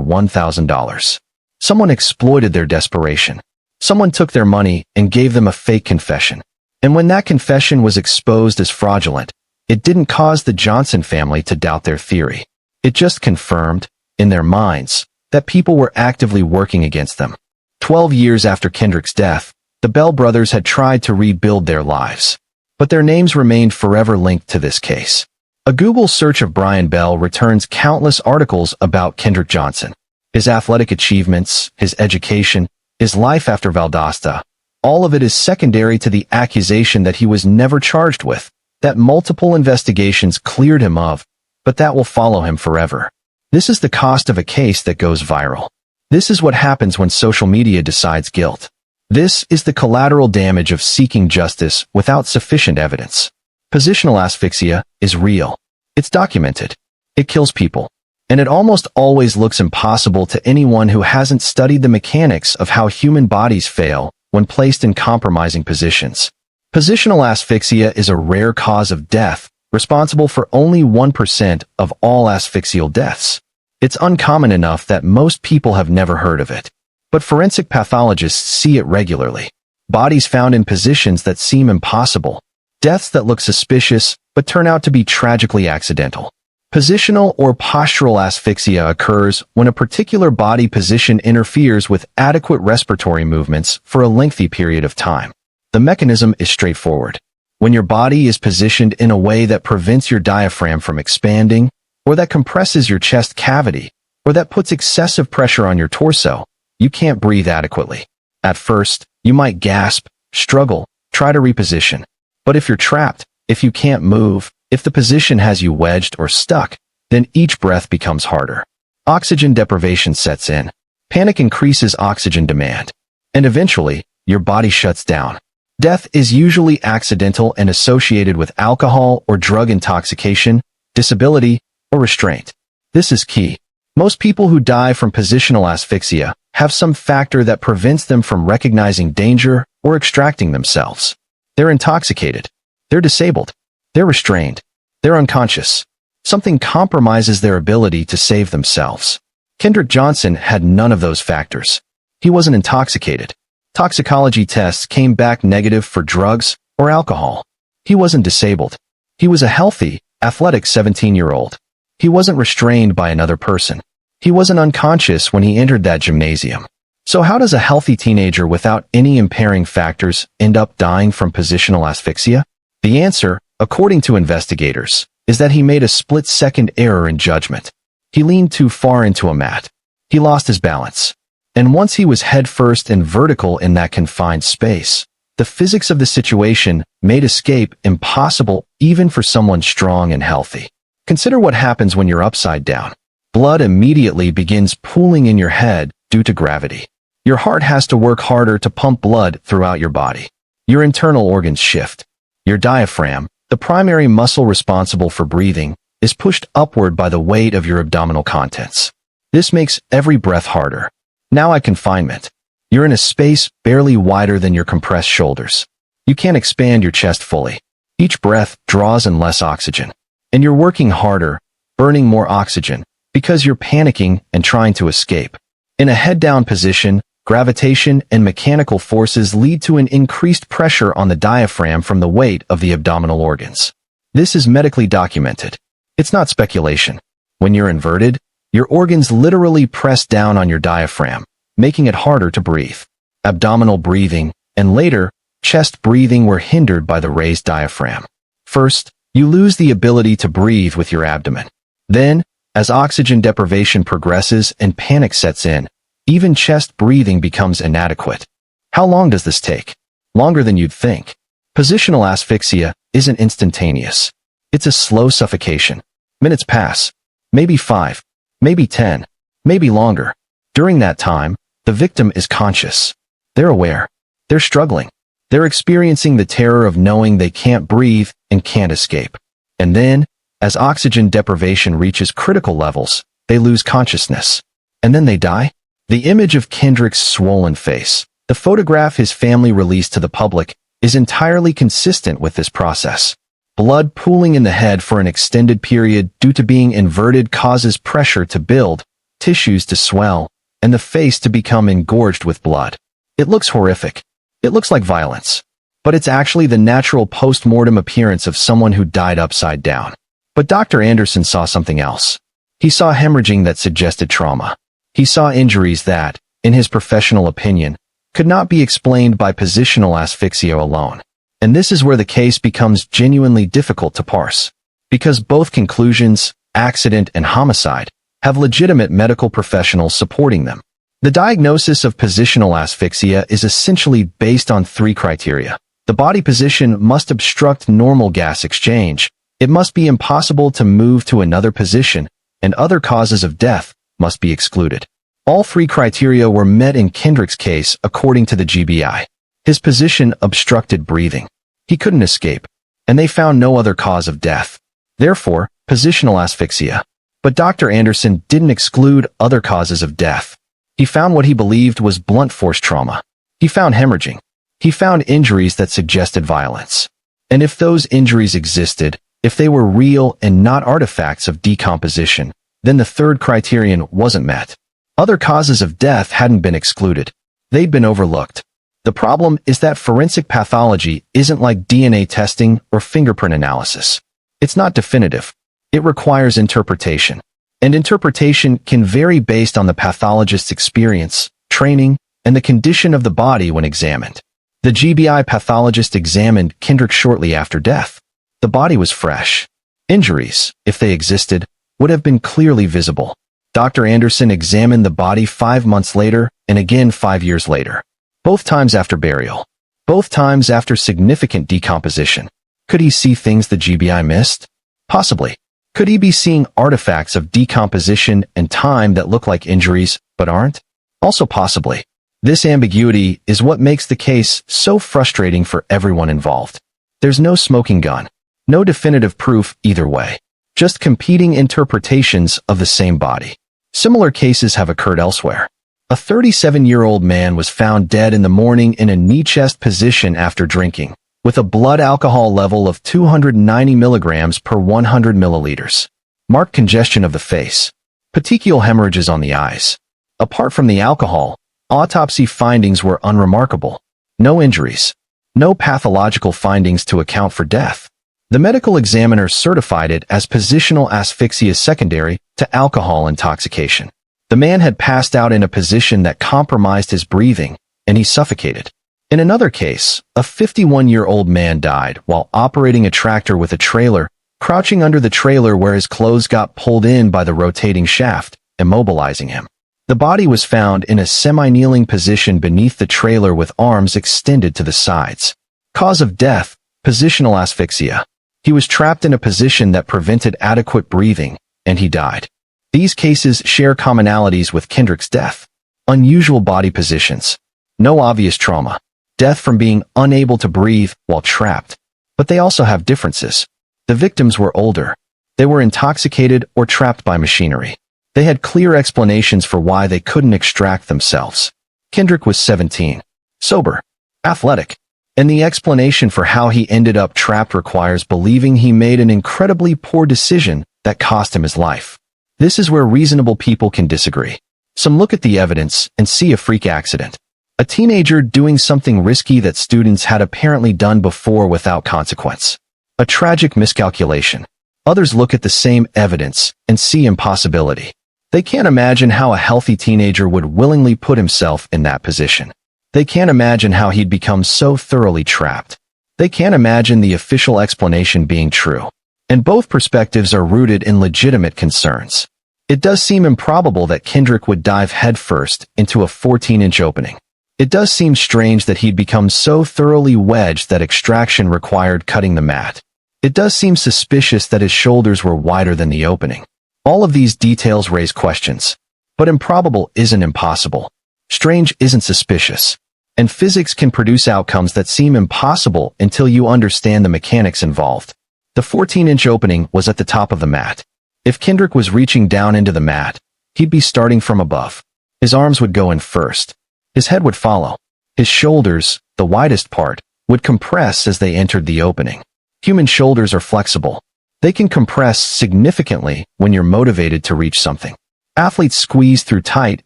$1,000. Someone exploited their desperation. Someone took their money and gave them a fake confession. And when that confession was exposed as fraudulent, it didn't cause the Johnson family to doubt their theory. It just confirmed, in their minds, that people were actively working against them. 12 years after Kendrick's death, the Bell brothers had tried to rebuild their lives. But their names remained forever linked to this case. A Google search of Brian Bell returns countless articles about Kendrick Johnson. His athletic achievements, his education, his life after Valdosta. All of it is secondary to the accusation that he was never charged with, that multiple investigations cleared him of, but that will follow him forever. This is the cost of a case that goes viral. This is what happens when social media decides guilt. This is the collateral damage of seeking justice without sufficient evidence. Positional asphyxia is real. It's documented. It kills people. And it almost always looks impossible to anyone who hasn't studied the mechanics of how human bodies fail when placed in compromising positions. Positional asphyxia is a rare cause of death, responsible for only 1% of all asphyxial deaths. It's uncommon enough that most people have never heard of it. But forensic pathologists see it regularly. Bodies found in positions that seem impossible. Deaths that look suspicious, but turn out to be tragically accidental. Positional or postural asphyxia occurs when a particular body position interferes with adequate respiratory movements for a lengthy period of time. The mechanism is straightforward. When your body is positioned in a way that prevents your diaphragm from expanding, or that compresses your chest cavity, or that puts excessive pressure on your torso, you can't breathe adequately. At first, you might gasp, struggle, try to reposition. But if you're trapped, if you can't move, if the position has you wedged or stuck, then each breath becomes harder. Oxygen deprivation sets in. Panic increases oxygen demand. And eventually, your body shuts down. Death is usually accidental and associated with alcohol or drug intoxication, disability, or restraint. This is key. Most people who die from positional asphyxia have some factor that prevents them from recognizing danger or extracting themselves. They're intoxicated. They're disabled. They're restrained. They're unconscious. Something compromises their ability to save themselves. Kendrick Johnson had none of those factors. He wasn't intoxicated. Toxicology tests came back negative for drugs or alcohol. He wasn't disabled. He was a healthy, athletic 17-year-old. He wasn't restrained by another person. He wasn't unconscious when he entered that gymnasium. So how does a healthy teenager without any impairing factors end up dying from positional asphyxia? The answer, according to investigators, is that he made a split-second error in judgment. He leaned too far into a mat. He lost his balance. And once he was headfirst and vertical in that confined space, the physics of the situation made escape impossible even for someone strong and healthy. Consider what happens when you're upside down. Blood immediately begins pooling in your head due to gravity. Your heart has to work harder to pump blood throughout your body. Your internal organs shift. Your diaphragm, the primary muscle responsible for breathing, is pushed upward by the weight of your abdominal contents. This makes every breath harder. Now at confinement, you're in a space barely wider than your compressed shoulders. You can't expand your chest fully. Each breath draws in less oxygen. And you're working harder, burning more oxygen, because you're panicking and trying to escape. In a head-down position, gravitation and mechanical forces lead to an increased pressure on the diaphragm from the weight of the abdominal organs. This is medically documented. It's not speculation. When you're inverted, your organs literally press down on your diaphragm, making it harder to breathe. Abdominal breathing, and later, chest breathing were hindered by the raised diaphragm. First, you lose the ability to breathe with your abdomen. Then, as oxygen deprivation progresses and panic sets in, even chest breathing becomes inadequate. How long does this take? Longer than you'd think. Positional asphyxia isn't instantaneous. It's a slow suffocation. Minutes pass. Maybe 5. Maybe 10. Maybe longer. During that time, the victim is conscious. They're aware. They're struggling. They're experiencing the terror of knowing they can't breathe and can't escape. And then, as oxygen deprivation reaches critical levels, they lose consciousness. And then they die? The image of Kendrick's swollen face, the photograph his family released to the public, is entirely consistent with this process. Blood pooling in the head for an extended period due to being inverted causes pressure to build, tissues to swell, and the face to become engorged with blood. It looks horrific. It looks like violence. But it's actually the natural post-mortem appearance of someone who died upside down. But Dr. Anderson saw something else. He saw hemorrhaging that suggested trauma. He saw injuries that, in his professional opinion, could not be explained by positional asphyxia alone. And this is where the case becomes genuinely difficult to parse. Because both conclusions, accident and homicide, have legitimate medical professionals supporting them. The diagnosis of positional asphyxia is essentially based on 3 criteria. The body position must obstruct normal gas exchange, it must be impossible to move to another position, and other causes of death must be excluded. All 3 criteria were met in Kendrick's case according to the GBI. His position obstructed breathing. He couldn't escape, and they found no other cause of death. Therefore, positional asphyxia. But Dr. Anderson didn't exclude other causes of death. He found what he believed was blunt force trauma. He found hemorrhaging. He found injuries that suggested violence. And if those injuries existed, if they were real and not artifacts of decomposition, then the 3rd criterion wasn't met. Other causes of death hadn't been excluded. They'd been overlooked. The problem is that forensic pathology isn't like DNA testing or fingerprint analysis. It's not definitive. It requires interpretation. And interpretation can vary based on the pathologist's experience, training, and the condition of the body when examined. The GBI pathologist examined Kendrick shortly after death. The body was fresh. Injuries, if they existed, would have been clearly visible. Dr. Anderson examined the body 5 months later and again 5 years later. Both times after burial. Both times after significant decomposition. Could he see things the GBI missed? Possibly. Could he be seeing artifacts of decomposition and time that look like injuries but aren't? Also possibly. This ambiguity is what makes the case so frustrating for everyone involved. There's no smoking gun. No definitive proof either way. Just competing interpretations of the same body. Similar cases have occurred elsewhere. A 37-year-old man was found dead in the morning in a knee-chest position after drinking, with a blood alcohol level of 290 milligrams per 100 milliliters. Marked congestion of the face. Petechial hemorrhages on the eyes. Apart from the alcohol, autopsy findings were unremarkable. No injuries. No pathological findings to account for death. The medical examiner certified it as positional asphyxia secondary to alcohol intoxication. The man had passed out in a position that compromised his breathing, and he suffocated. In another case, a 51-year-old man died while operating a tractor with a trailer, crouching under the trailer where his clothes got pulled in by the rotating shaft, immobilizing him. The body was found in a semi-kneeling position beneath the trailer with arms extended to the sides. Cause of death, positional asphyxia. He was trapped in a position that prevented adequate breathing, and he died. These cases share commonalities with Kendrick's death. Unusual body positions. No obvious trauma. Death from being unable to breathe while trapped. But they also have differences. The victims were older. They were intoxicated or trapped by machinery. They had clear explanations for why they couldn't extract themselves. Kendrick was 17. Sober. Athletic. And the explanation for how he ended up trapped requires believing he made an incredibly poor decision that cost him his life. This is where reasonable people can disagree. Some look at the evidence and see a freak accident. A teenager doing something risky that students had apparently done before without consequence. A tragic miscalculation. Others look at the same evidence and see impossibility. They can't imagine how a healthy teenager would willingly put himself in that position. They can't imagine how he'd become so thoroughly trapped. They can't imagine the official explanation being true. And both perspectives are rooted in legitimate concerns. It does seem improbable that Kendrick would dive headfirst into a 14-inch opening. It does seem strange that he'd become so thoroughly wedged that extraction required cutting the mat. It does seem suspicious that his shoulders were wider than the opening. All of these details raise questions. But improbable isn't impossible. Strange isn't suspicious. And physics can produce outcomes that seem impossible until you understand the mechanics involved. The 14-inch opening was at the top of the mat. If Kendrick was reaching down into the mat, he'd be starting from above. His arms would go in first. His head would follow. His shoulders, the widest part, would compress as they entered the opening. Human shoulders are flexible. They can compress significantly when you're motivated to reach something. Athletes squeeze through tight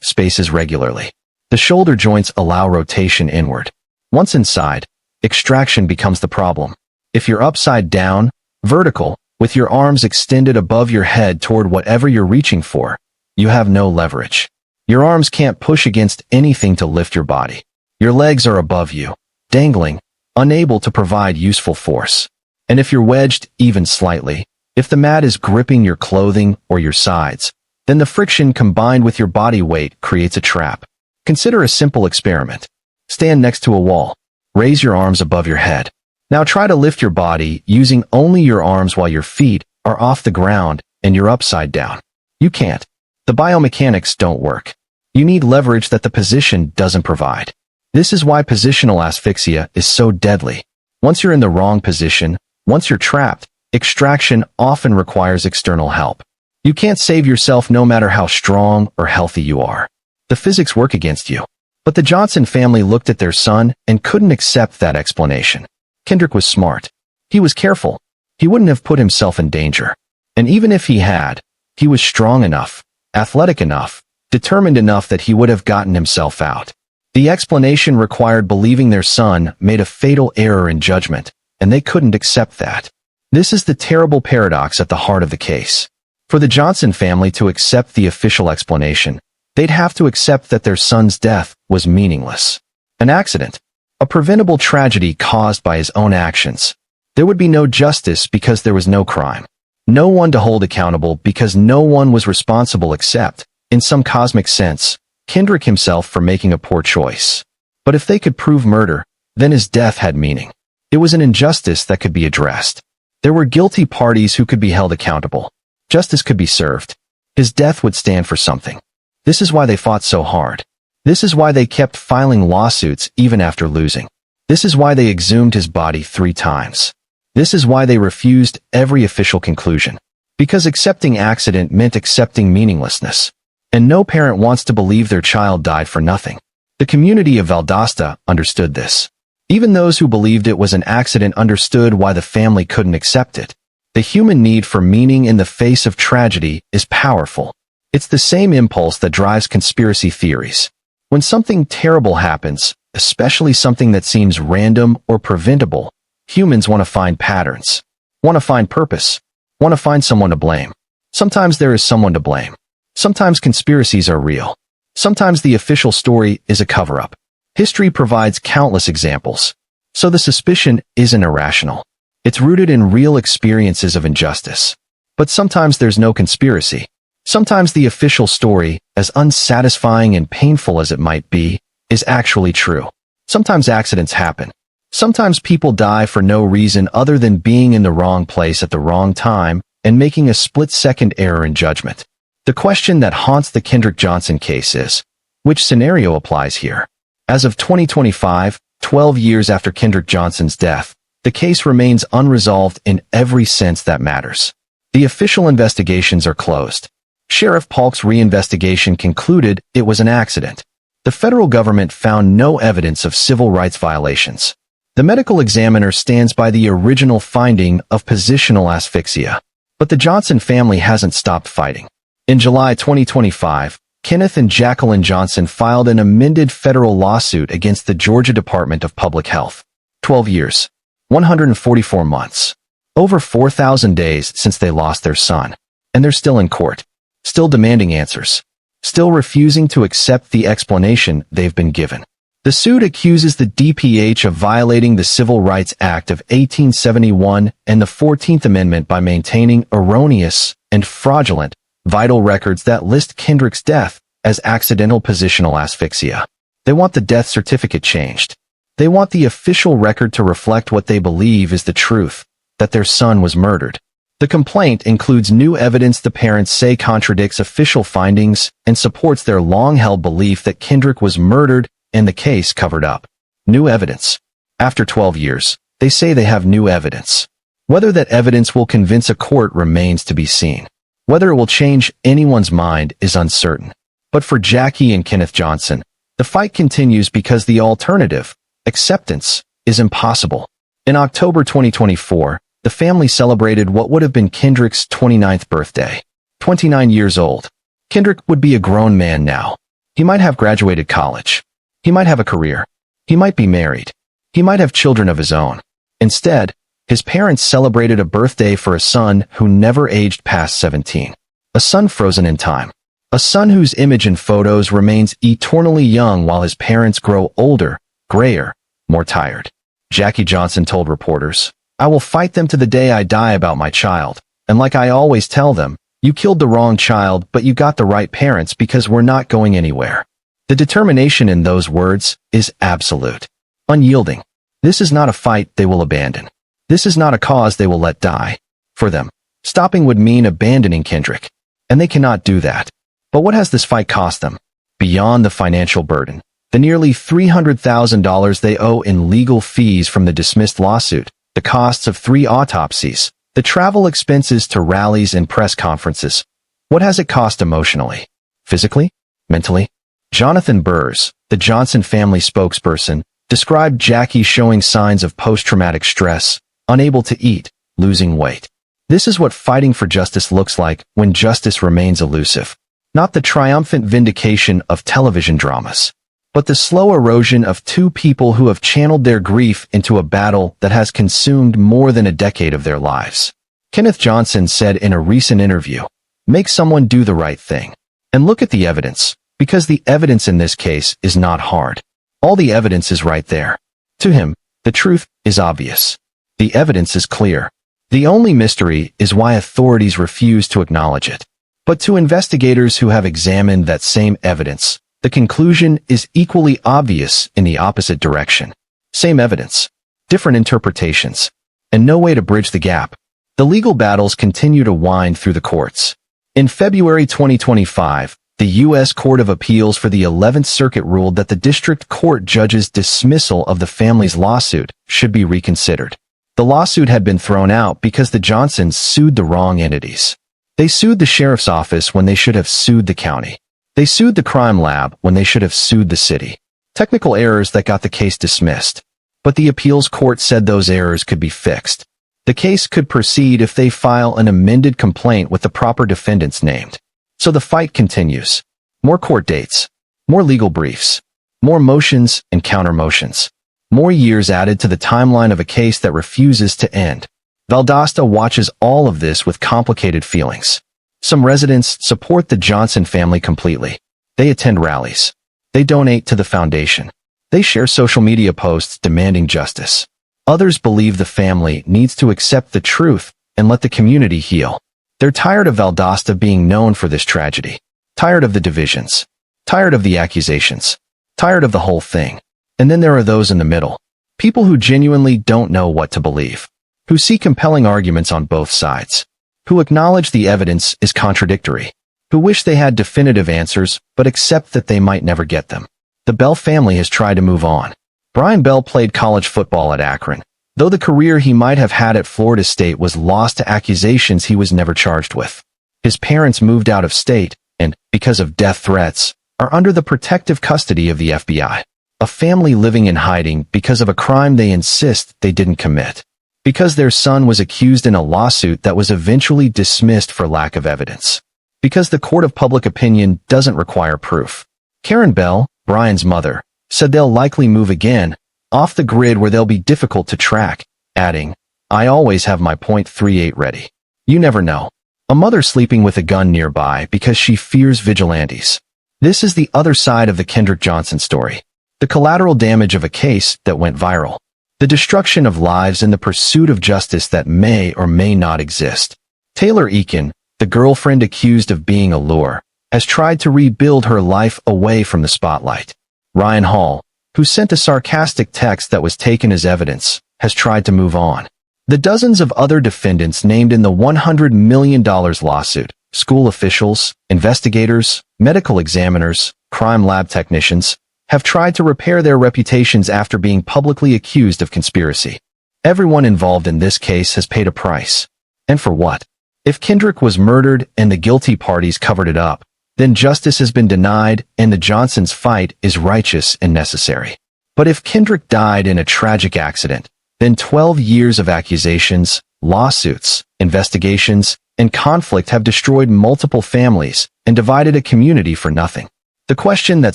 spaces regularly. The shoulder joints allow rotation inward. Once inside, extraction becomes the problem. If you're upside down, vertical, with your arms extended above your head toward whatever you're reaching for, you have no leverage. Your arms can't push against anything to lift your body. Your legs are above you, dangling, unable to provide useful force. And if you're wedged even slightly, if the mat is gripping your clothing or your sides, then the friction combined with your body weight creates a trap. Consider a simple experiment. Stand next to a wall. Raise your arms above your head. Now try to lift your body using only your arms while your feet are off the ground and you're upside down. You can't. The biomechanics don't work. You need leverage that the position doesn't provide. This is why positional asphyxia is so deadly. Once you're in the wrong position, once you're trapped, extraction often requires external help. You can't save yourself no matter how strong or healthy you are. The physics work against you. But the Johnson family looked at their son and couldn't accept that explanation. Kendrick was smart. He was careful. He wouldn't have put himself in danger. And even if he had, he was strong enough, athletic enough, determined enough that he would have gotten himself out. The explanation required believing their son made a fatal error in judgment, and they couldn't accept that. This is the terrible paradox at the heart of the case. For the Johnson family to accept the official explanation, they'd have to accept that their son's death was meaningless. An accident. A preventable tragedy caused by his own actions. There would be no justice because there was no crime. No one to hold accountable because no one was responsible except, in some cosmic sense, Kendrick himself for making a poor choice. But if they could prove murder, then his death had meaning. It was an injustice that could be addressed. There were guilty parties who could be held accountable. Justice could be served. His death would stand for something. This is why they fought so hard. This is why they kept filing lawsuits even after losing. This is why they exhumed his body 3 times. This is why they refused every official conclusion. Because accepting accident meant accepting meaninglessness. And no parent wants to believe their child died for nothing. The community of Valdosta understood this. Even those who believed it was an accident understood why the family couldn't accept it. The human need for meaning in the face of tragedy is powerful. It's the same impulse that drives conspiracy theories. When something terrible happens, especially something that seems random or preventable, humans want to find patterns, want to find purpose, want to find someone to blame. Sometimes there is someone to blame. Sometimes conspiracies are real. Sometimes the official story is a cover-up. History provides countless examples. So the suspicion isn't irrational. It's rooted in real experiences of injustice. But sometimes there's no conspiracy. Sometimes the official story, as unsatisfying and painful as it might be, is actually true. Sometimes accidents happen. Sometimes people die for no reason other than being in the wrong place at the wrong time and making a split-second error in judgment. The question that haunts the Kendrick Johnson case is, which scenario applies here? As of 2025, 12 years after Kendrick Johnson's death, the case remains unresolved in every sense that matters. The official investigations are closed. Sheriff Polk's reinvestigation concluded it was an accident. The federal government found no evidence of civil rights violations. The medical examiner stands by the original finding of positional asphyxia. But the Johnson family hasn't stopped fighting. In July 2025, Kenneth and Jacqueline Johnson filed an amended federal lawsuit against the Georgia Department of Public Health. 12 years. 144 months. Over 4,000 days since they lost their son. And they're still in court. Still demanding answers. Still refusing to accept the explanation they've been given. The suit accuses the DPH of violating the Civil Rights Act of 1871 and the 14th Amendment by maintaining erroneous and fraudulent vital records that list Kendrick's death as accidental positional asphyxia. They want the death certificate changed. They want the official record to reflect what they believe is the truth, that their son was murdered. The complaint includes new evidence the parents say contradicts official findings and supports their long-held belief that Kendrick was murdered and the case covered up. New evidence. After 12 years, they say they have new evidence. Whether that evidence will convince a court remains to be seen. Whether it will change anyone's mind is uncertain. But for Jackie and Kenneth Johnson, the fight continues because the alternative, acceptance, is impossible. In October 2024, the family celebrated what would have been Kendrick's 29th birthday. 29 years old. Kendrick would be a grown man now. He might have graduated college. He might have a career. He might be married. He might have children of his own. Instead, his parents celebrated a birthday for a son who never aged past 17. A son frozen in time. A son whose image in photos remains eternally young while his parents grow older, grayer, more tired. Jackie Johnson told reporters, "I will fight them to the day I die about my child. And like I always tell them, you killed the wrong child, but you got the right parents because we're not going anywhere." The determination in those words is absolute. Unyielding. This is not a fight they will abandon. This is not a cause they will let die. For them, stopping would mean abandoning Kendrick. And they cannot do that. But what has this fight cost them? Beyond the financial burden, the nearly $300,000 they owe in legal fees from the dismissed lawsuit, the costs of 3 autopsies, the travel expenses to rallies and press conferences. What has it cost emotionally? Physically? Mentally? Jonathan Burrs, the Johnson family spokesperson, described Jackie showing signs of post-traumatic stress, unable to eat, losing weight. This is what fighting for justice looks like when justice remains elusive. Not the triumphant vindication of television dramas, but the slow erosion of 2 people who have channeled their grief into a battle that has consumed more than a decade of their lives. Kenneth Johnson said in a recent interview, "Make someone do the right thing. And look at the evidence, because the evidence in this case is not hard. All the evidence is right there." To him, the truth is obvious. The evidence is clear. The only mystery is why authorities refuse to acknowledge it. But to investigators who have examined that same evidence, the conclusion is equally obvious in the opposite direction. Same evidence, different interpretations, and no way to bridge the gap. The legal battles continue to wind through the courts. In February 2025, the U.S. Court of Appeals for the 11th Circuit ruled that the district court judge's dismissal of the family's lawsuit should be reconsidered. The lawsuit had been thrown out because the Johnsons sued the wrong entities. They sued the sheriff's office when they should have sued the county. They sued the crime lab when they should have sued the city. Technical errors that got the case dismissed. But the appeals court said those errors could be fixed. The case could proceed if they file an amended complaint with the proper defendants named. So the fight continues. More court dates. More legal briefs. More motions and counter-motions. More years added to the timeline of a case that refuses to end. Valdosta watches all of this with complicated feelings. Some residents support the Johnson family completely. They attend rallies. They donate to the foundation. They share social media posts demanding justice. Others believe the family needs to accept the truth and let the community heal. They're tired of Valdosta being known for this tragedy. Tired of the divisions. Tired of the accusations. Tired of the whole thing. And then there are those in the middle. People who genuinely don't know what to believe. Who see compelling arguments on both sides. Who acknowledge the evidence is contradictory. Who wish they had definitive answers, but accept that they might never get them. The Bell family has tried to move on. Brian Bell played college football at Akron, though the career he might have had at Florida State was lost to accusations he was never charged with. His parents moved out of state, and, because of death threats, are under the protective custody of the FBI. A family living in hiding because of a crime they insist they didn't commit. Because their son was accused in a lawsuit that was eventually dismissed for lack of evidence. Because the court of public opinion doesn't require proof. Karen Bell, Brian's mother, said they'll likely move again, off the grid where they'll be difficult to track, adding, "I always have my .38 ready. You never know." A mother sleeping with a gun nearby because she fears vigilantes. This is the other side of the Kendrick Johnson story. The collateral damage of a case that went viral. The destruction of lives in the pursuit of justice that may or may not exist. Taylor Eakin, the girlfriend accused of being a lure, has tried to rebuild her life away from the spotlight. Ryan Hall, who sent a sarcastic text that was taken as evidence, has tried to move on. The dozens of other defendants named in the $100 million lawsuit, school officials, investigators, medical examiners, crime lab technicians, have tried to repair their reputations after being publicly accused of conspiracy. Everyone involved in this case has paid a price. And for what? If Kendrick was murdered and the guilty parties covered it up, then justice has been denied and the Johnsons' fight is righteous and necessary. But if Kendrick died in a tragic accident, then 12 years of accusations, lawsuits, investigations, and conflict have destroyed multiple families and divided a community for nothing. The question that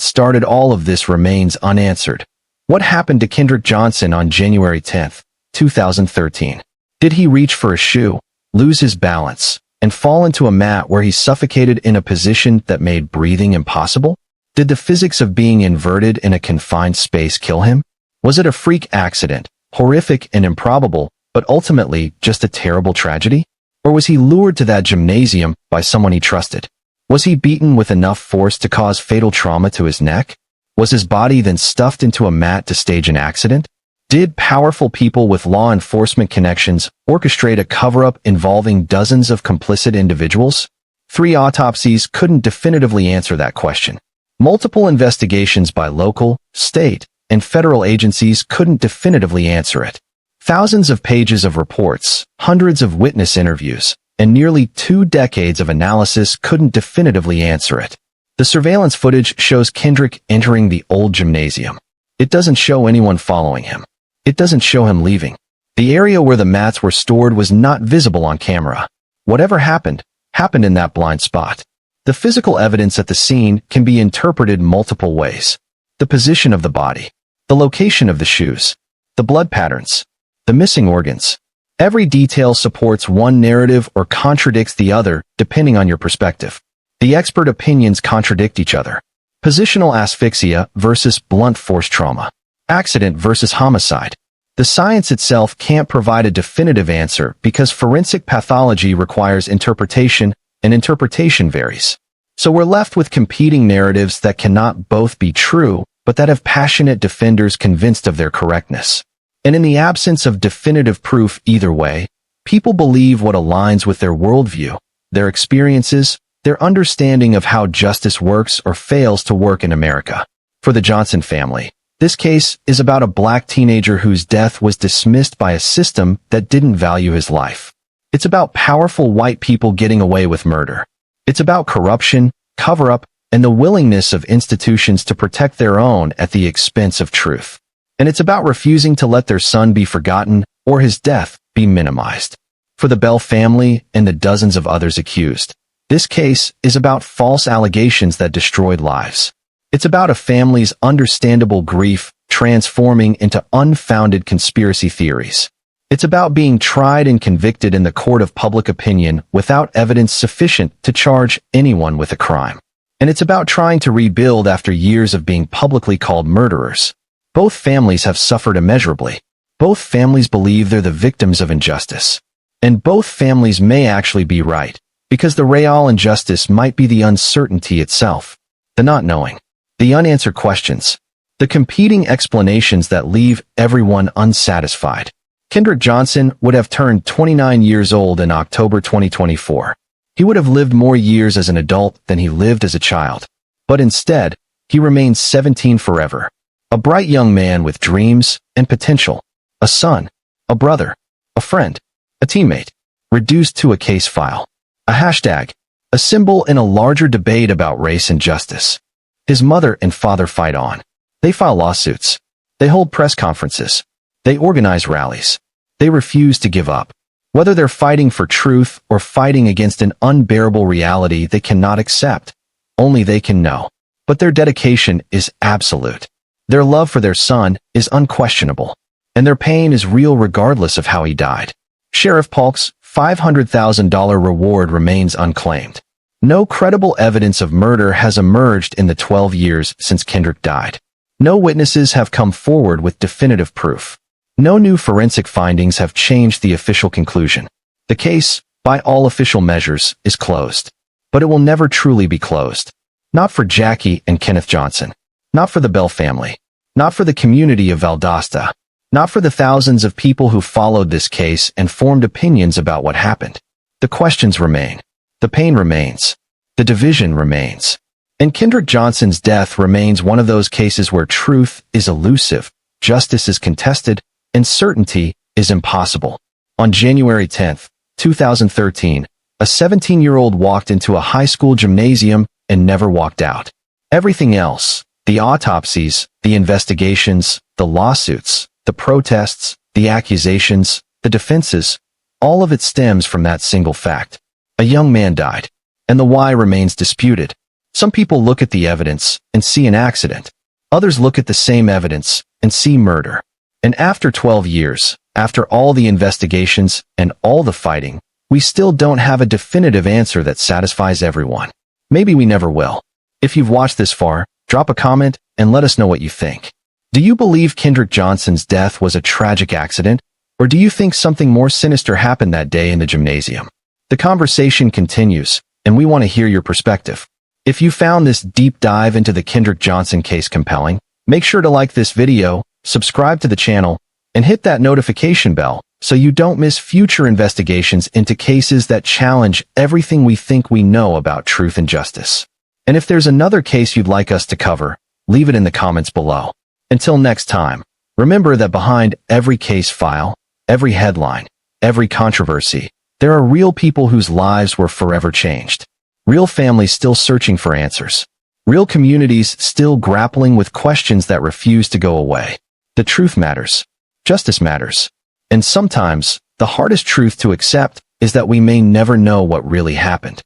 started all of this remains unanswered. What happened to Kendrick Johnson on January 10, 2013? Did he reach for a shoe, lose his balance, and fall into a mat where he suffocated in a position that made breathing impossible? Did the physics of being inverted in a confined space kill him? Was it a freak accident, horrific and improbable, but ultimately just a terrible tragedy? Or was he lured to that gymnasium by someone he trusted? Was he beaten with enough force to cause fatal trauma to his neck? Was his body then stuffed into a mat to stage an accident? Did powerful people with law enforcement connections orchestrate a cover-up involving dozens of complicit individuals? 3 autopsies couldn't definitively answer that question. Multiple investigations by local, state, and federal agencies couldn't definitively answer it. Thousands of pages of reports, hundreds of witness interviews, and nearly 2 decades of analysis couldn't definitively answer it. The surveillance footage shows Kendrick entering the old gymnasium. It doesn't show anyone following him. It doesn't show him leaving. The area where the mats were stored was not visible on camera. Whatever happened, happened in that blind spot. The physical evidence at the scene can be interpreted multiple ways. The position of the body, the location of the shoes, the blood patterns, the missing organs. Every detail supports one narrative or contradicts the other, depending on your perspective. The expert opinions contradict each other. Positional asphyxia versus blunt force trauma. Accident versus homicide. The science itself can't provide a definitive answer because forensic pathology requires interpretation, and interpretation varies. So we're left with competing narratives that cannot both be true, but that have passionate defenders convinced of their correctness. And in the absence of definitive proof either way, people believe what aligns with their worldview, their experiences, their understanding of how justice works or fails to work in America. For the Johnson family, this case is about a black teenager whose death was dismissed by a system that didn't value his life. It's about powerful white people getting away with murder. It's about corruption, cover-up, and the willingness of institutions to protect their own at the expense of truth. And it's about refusing to let their son be forgotten or his death be minimized. For the Bell family and the dozens of others accused, this case is about false allegations that destroyed lives. It's about a family's understandable grief transforming into unfounded conspiracy theories. It's about being tried and convicted in the court of public opinion without evidence sufficient to charge anyone with a crime. And it's about trying to rebuild after years of being publicly called murderers. Both families have suffered immeasurably. Both families believe they're the victims of injustice. And both families may actually be right, because the real injustice might be the uncertainty itself, the not knowing, the unanswered questions, the competing explanations that leave everyone unsatisfied. Kendrick Johnson would have turned 29 years old in October 2024. He would have lived more years as an adult than he lived as a child. But instead, he remains 17 forever. A bright young man with dreams and potential. A son, a brother, a friend, a teammate, reduced to a case file. A hashtag, a symbol in a larger debate about race and justice. His mother and father fight on. They file lawsuits. They hold press conferences. They organize rallies. They refuse to give up. Whether they're fighting for truth or fighting against an unbearable reality they cannot accept, only they can know. But their dedication is absolute. Their love for their son is unquestionable. And their pain is real regardless of how he died. Sheriff Polk's $500,000 reward remains unclaimed. No credible evidence of murder has emerged in the 12 years since Kendrick died. No witnesses have come forward with definitive proof. No new forensic findings have changed the official conclusion. The case, by all official measures, is closed. But it will never truly be closed. Not for Jackie and Kenneth Johnson. Not for the Bell family. Not for the community of Valdosta. Not for the thousands of people who followed this case and formed opinions about what happened. The questions remain. The pain remains. The division remains. And Kendrick Johnson's death remains one of those cases where truth is elusive, justice is contested, and certainty is impossible. On January 10, 2013, a 17-year-old walked into a high school gymnasium and never walked out. Everything else, the autopsies, the investigations, the lawsuits, the protests, the accusations, the defenses, all of it stems from that single fact. A young man died, and the why remains disputed. Some people look at the evidence and see an accident. Others look at the same evidence and see murder. And after 12 years, after all the investigations and all the fighting, we still don't have a definitive answer that satisfies everyone. Maybe we never will. If you've watched this far, drop a comment and let us know what you think. Do you believe Kendrick Johnson's death was a tragic accident, or do you think something more sinister happened that day in the gymnasium? The conversation continues, and we want to hear your perspective. If you found this deep dive into the Kendrick Johnson case compelling, make sure to like this video, subscribe to the channel, and hit that notification bell so you don't miss future investigations into cases that challenge everything we think we know about truth and justice. And if there's another case you'd like us to cover, leave it in the comments below. Until next time, remember that behind every case file, every headline, every controversy, there are real people whose lives were forever changed. Real families still searching for answers. Real communities still grappling with questions that refuse to go away. The truth matters. Justice matters. And sometimes, the hardest truth to accept is that we may never know what really happened.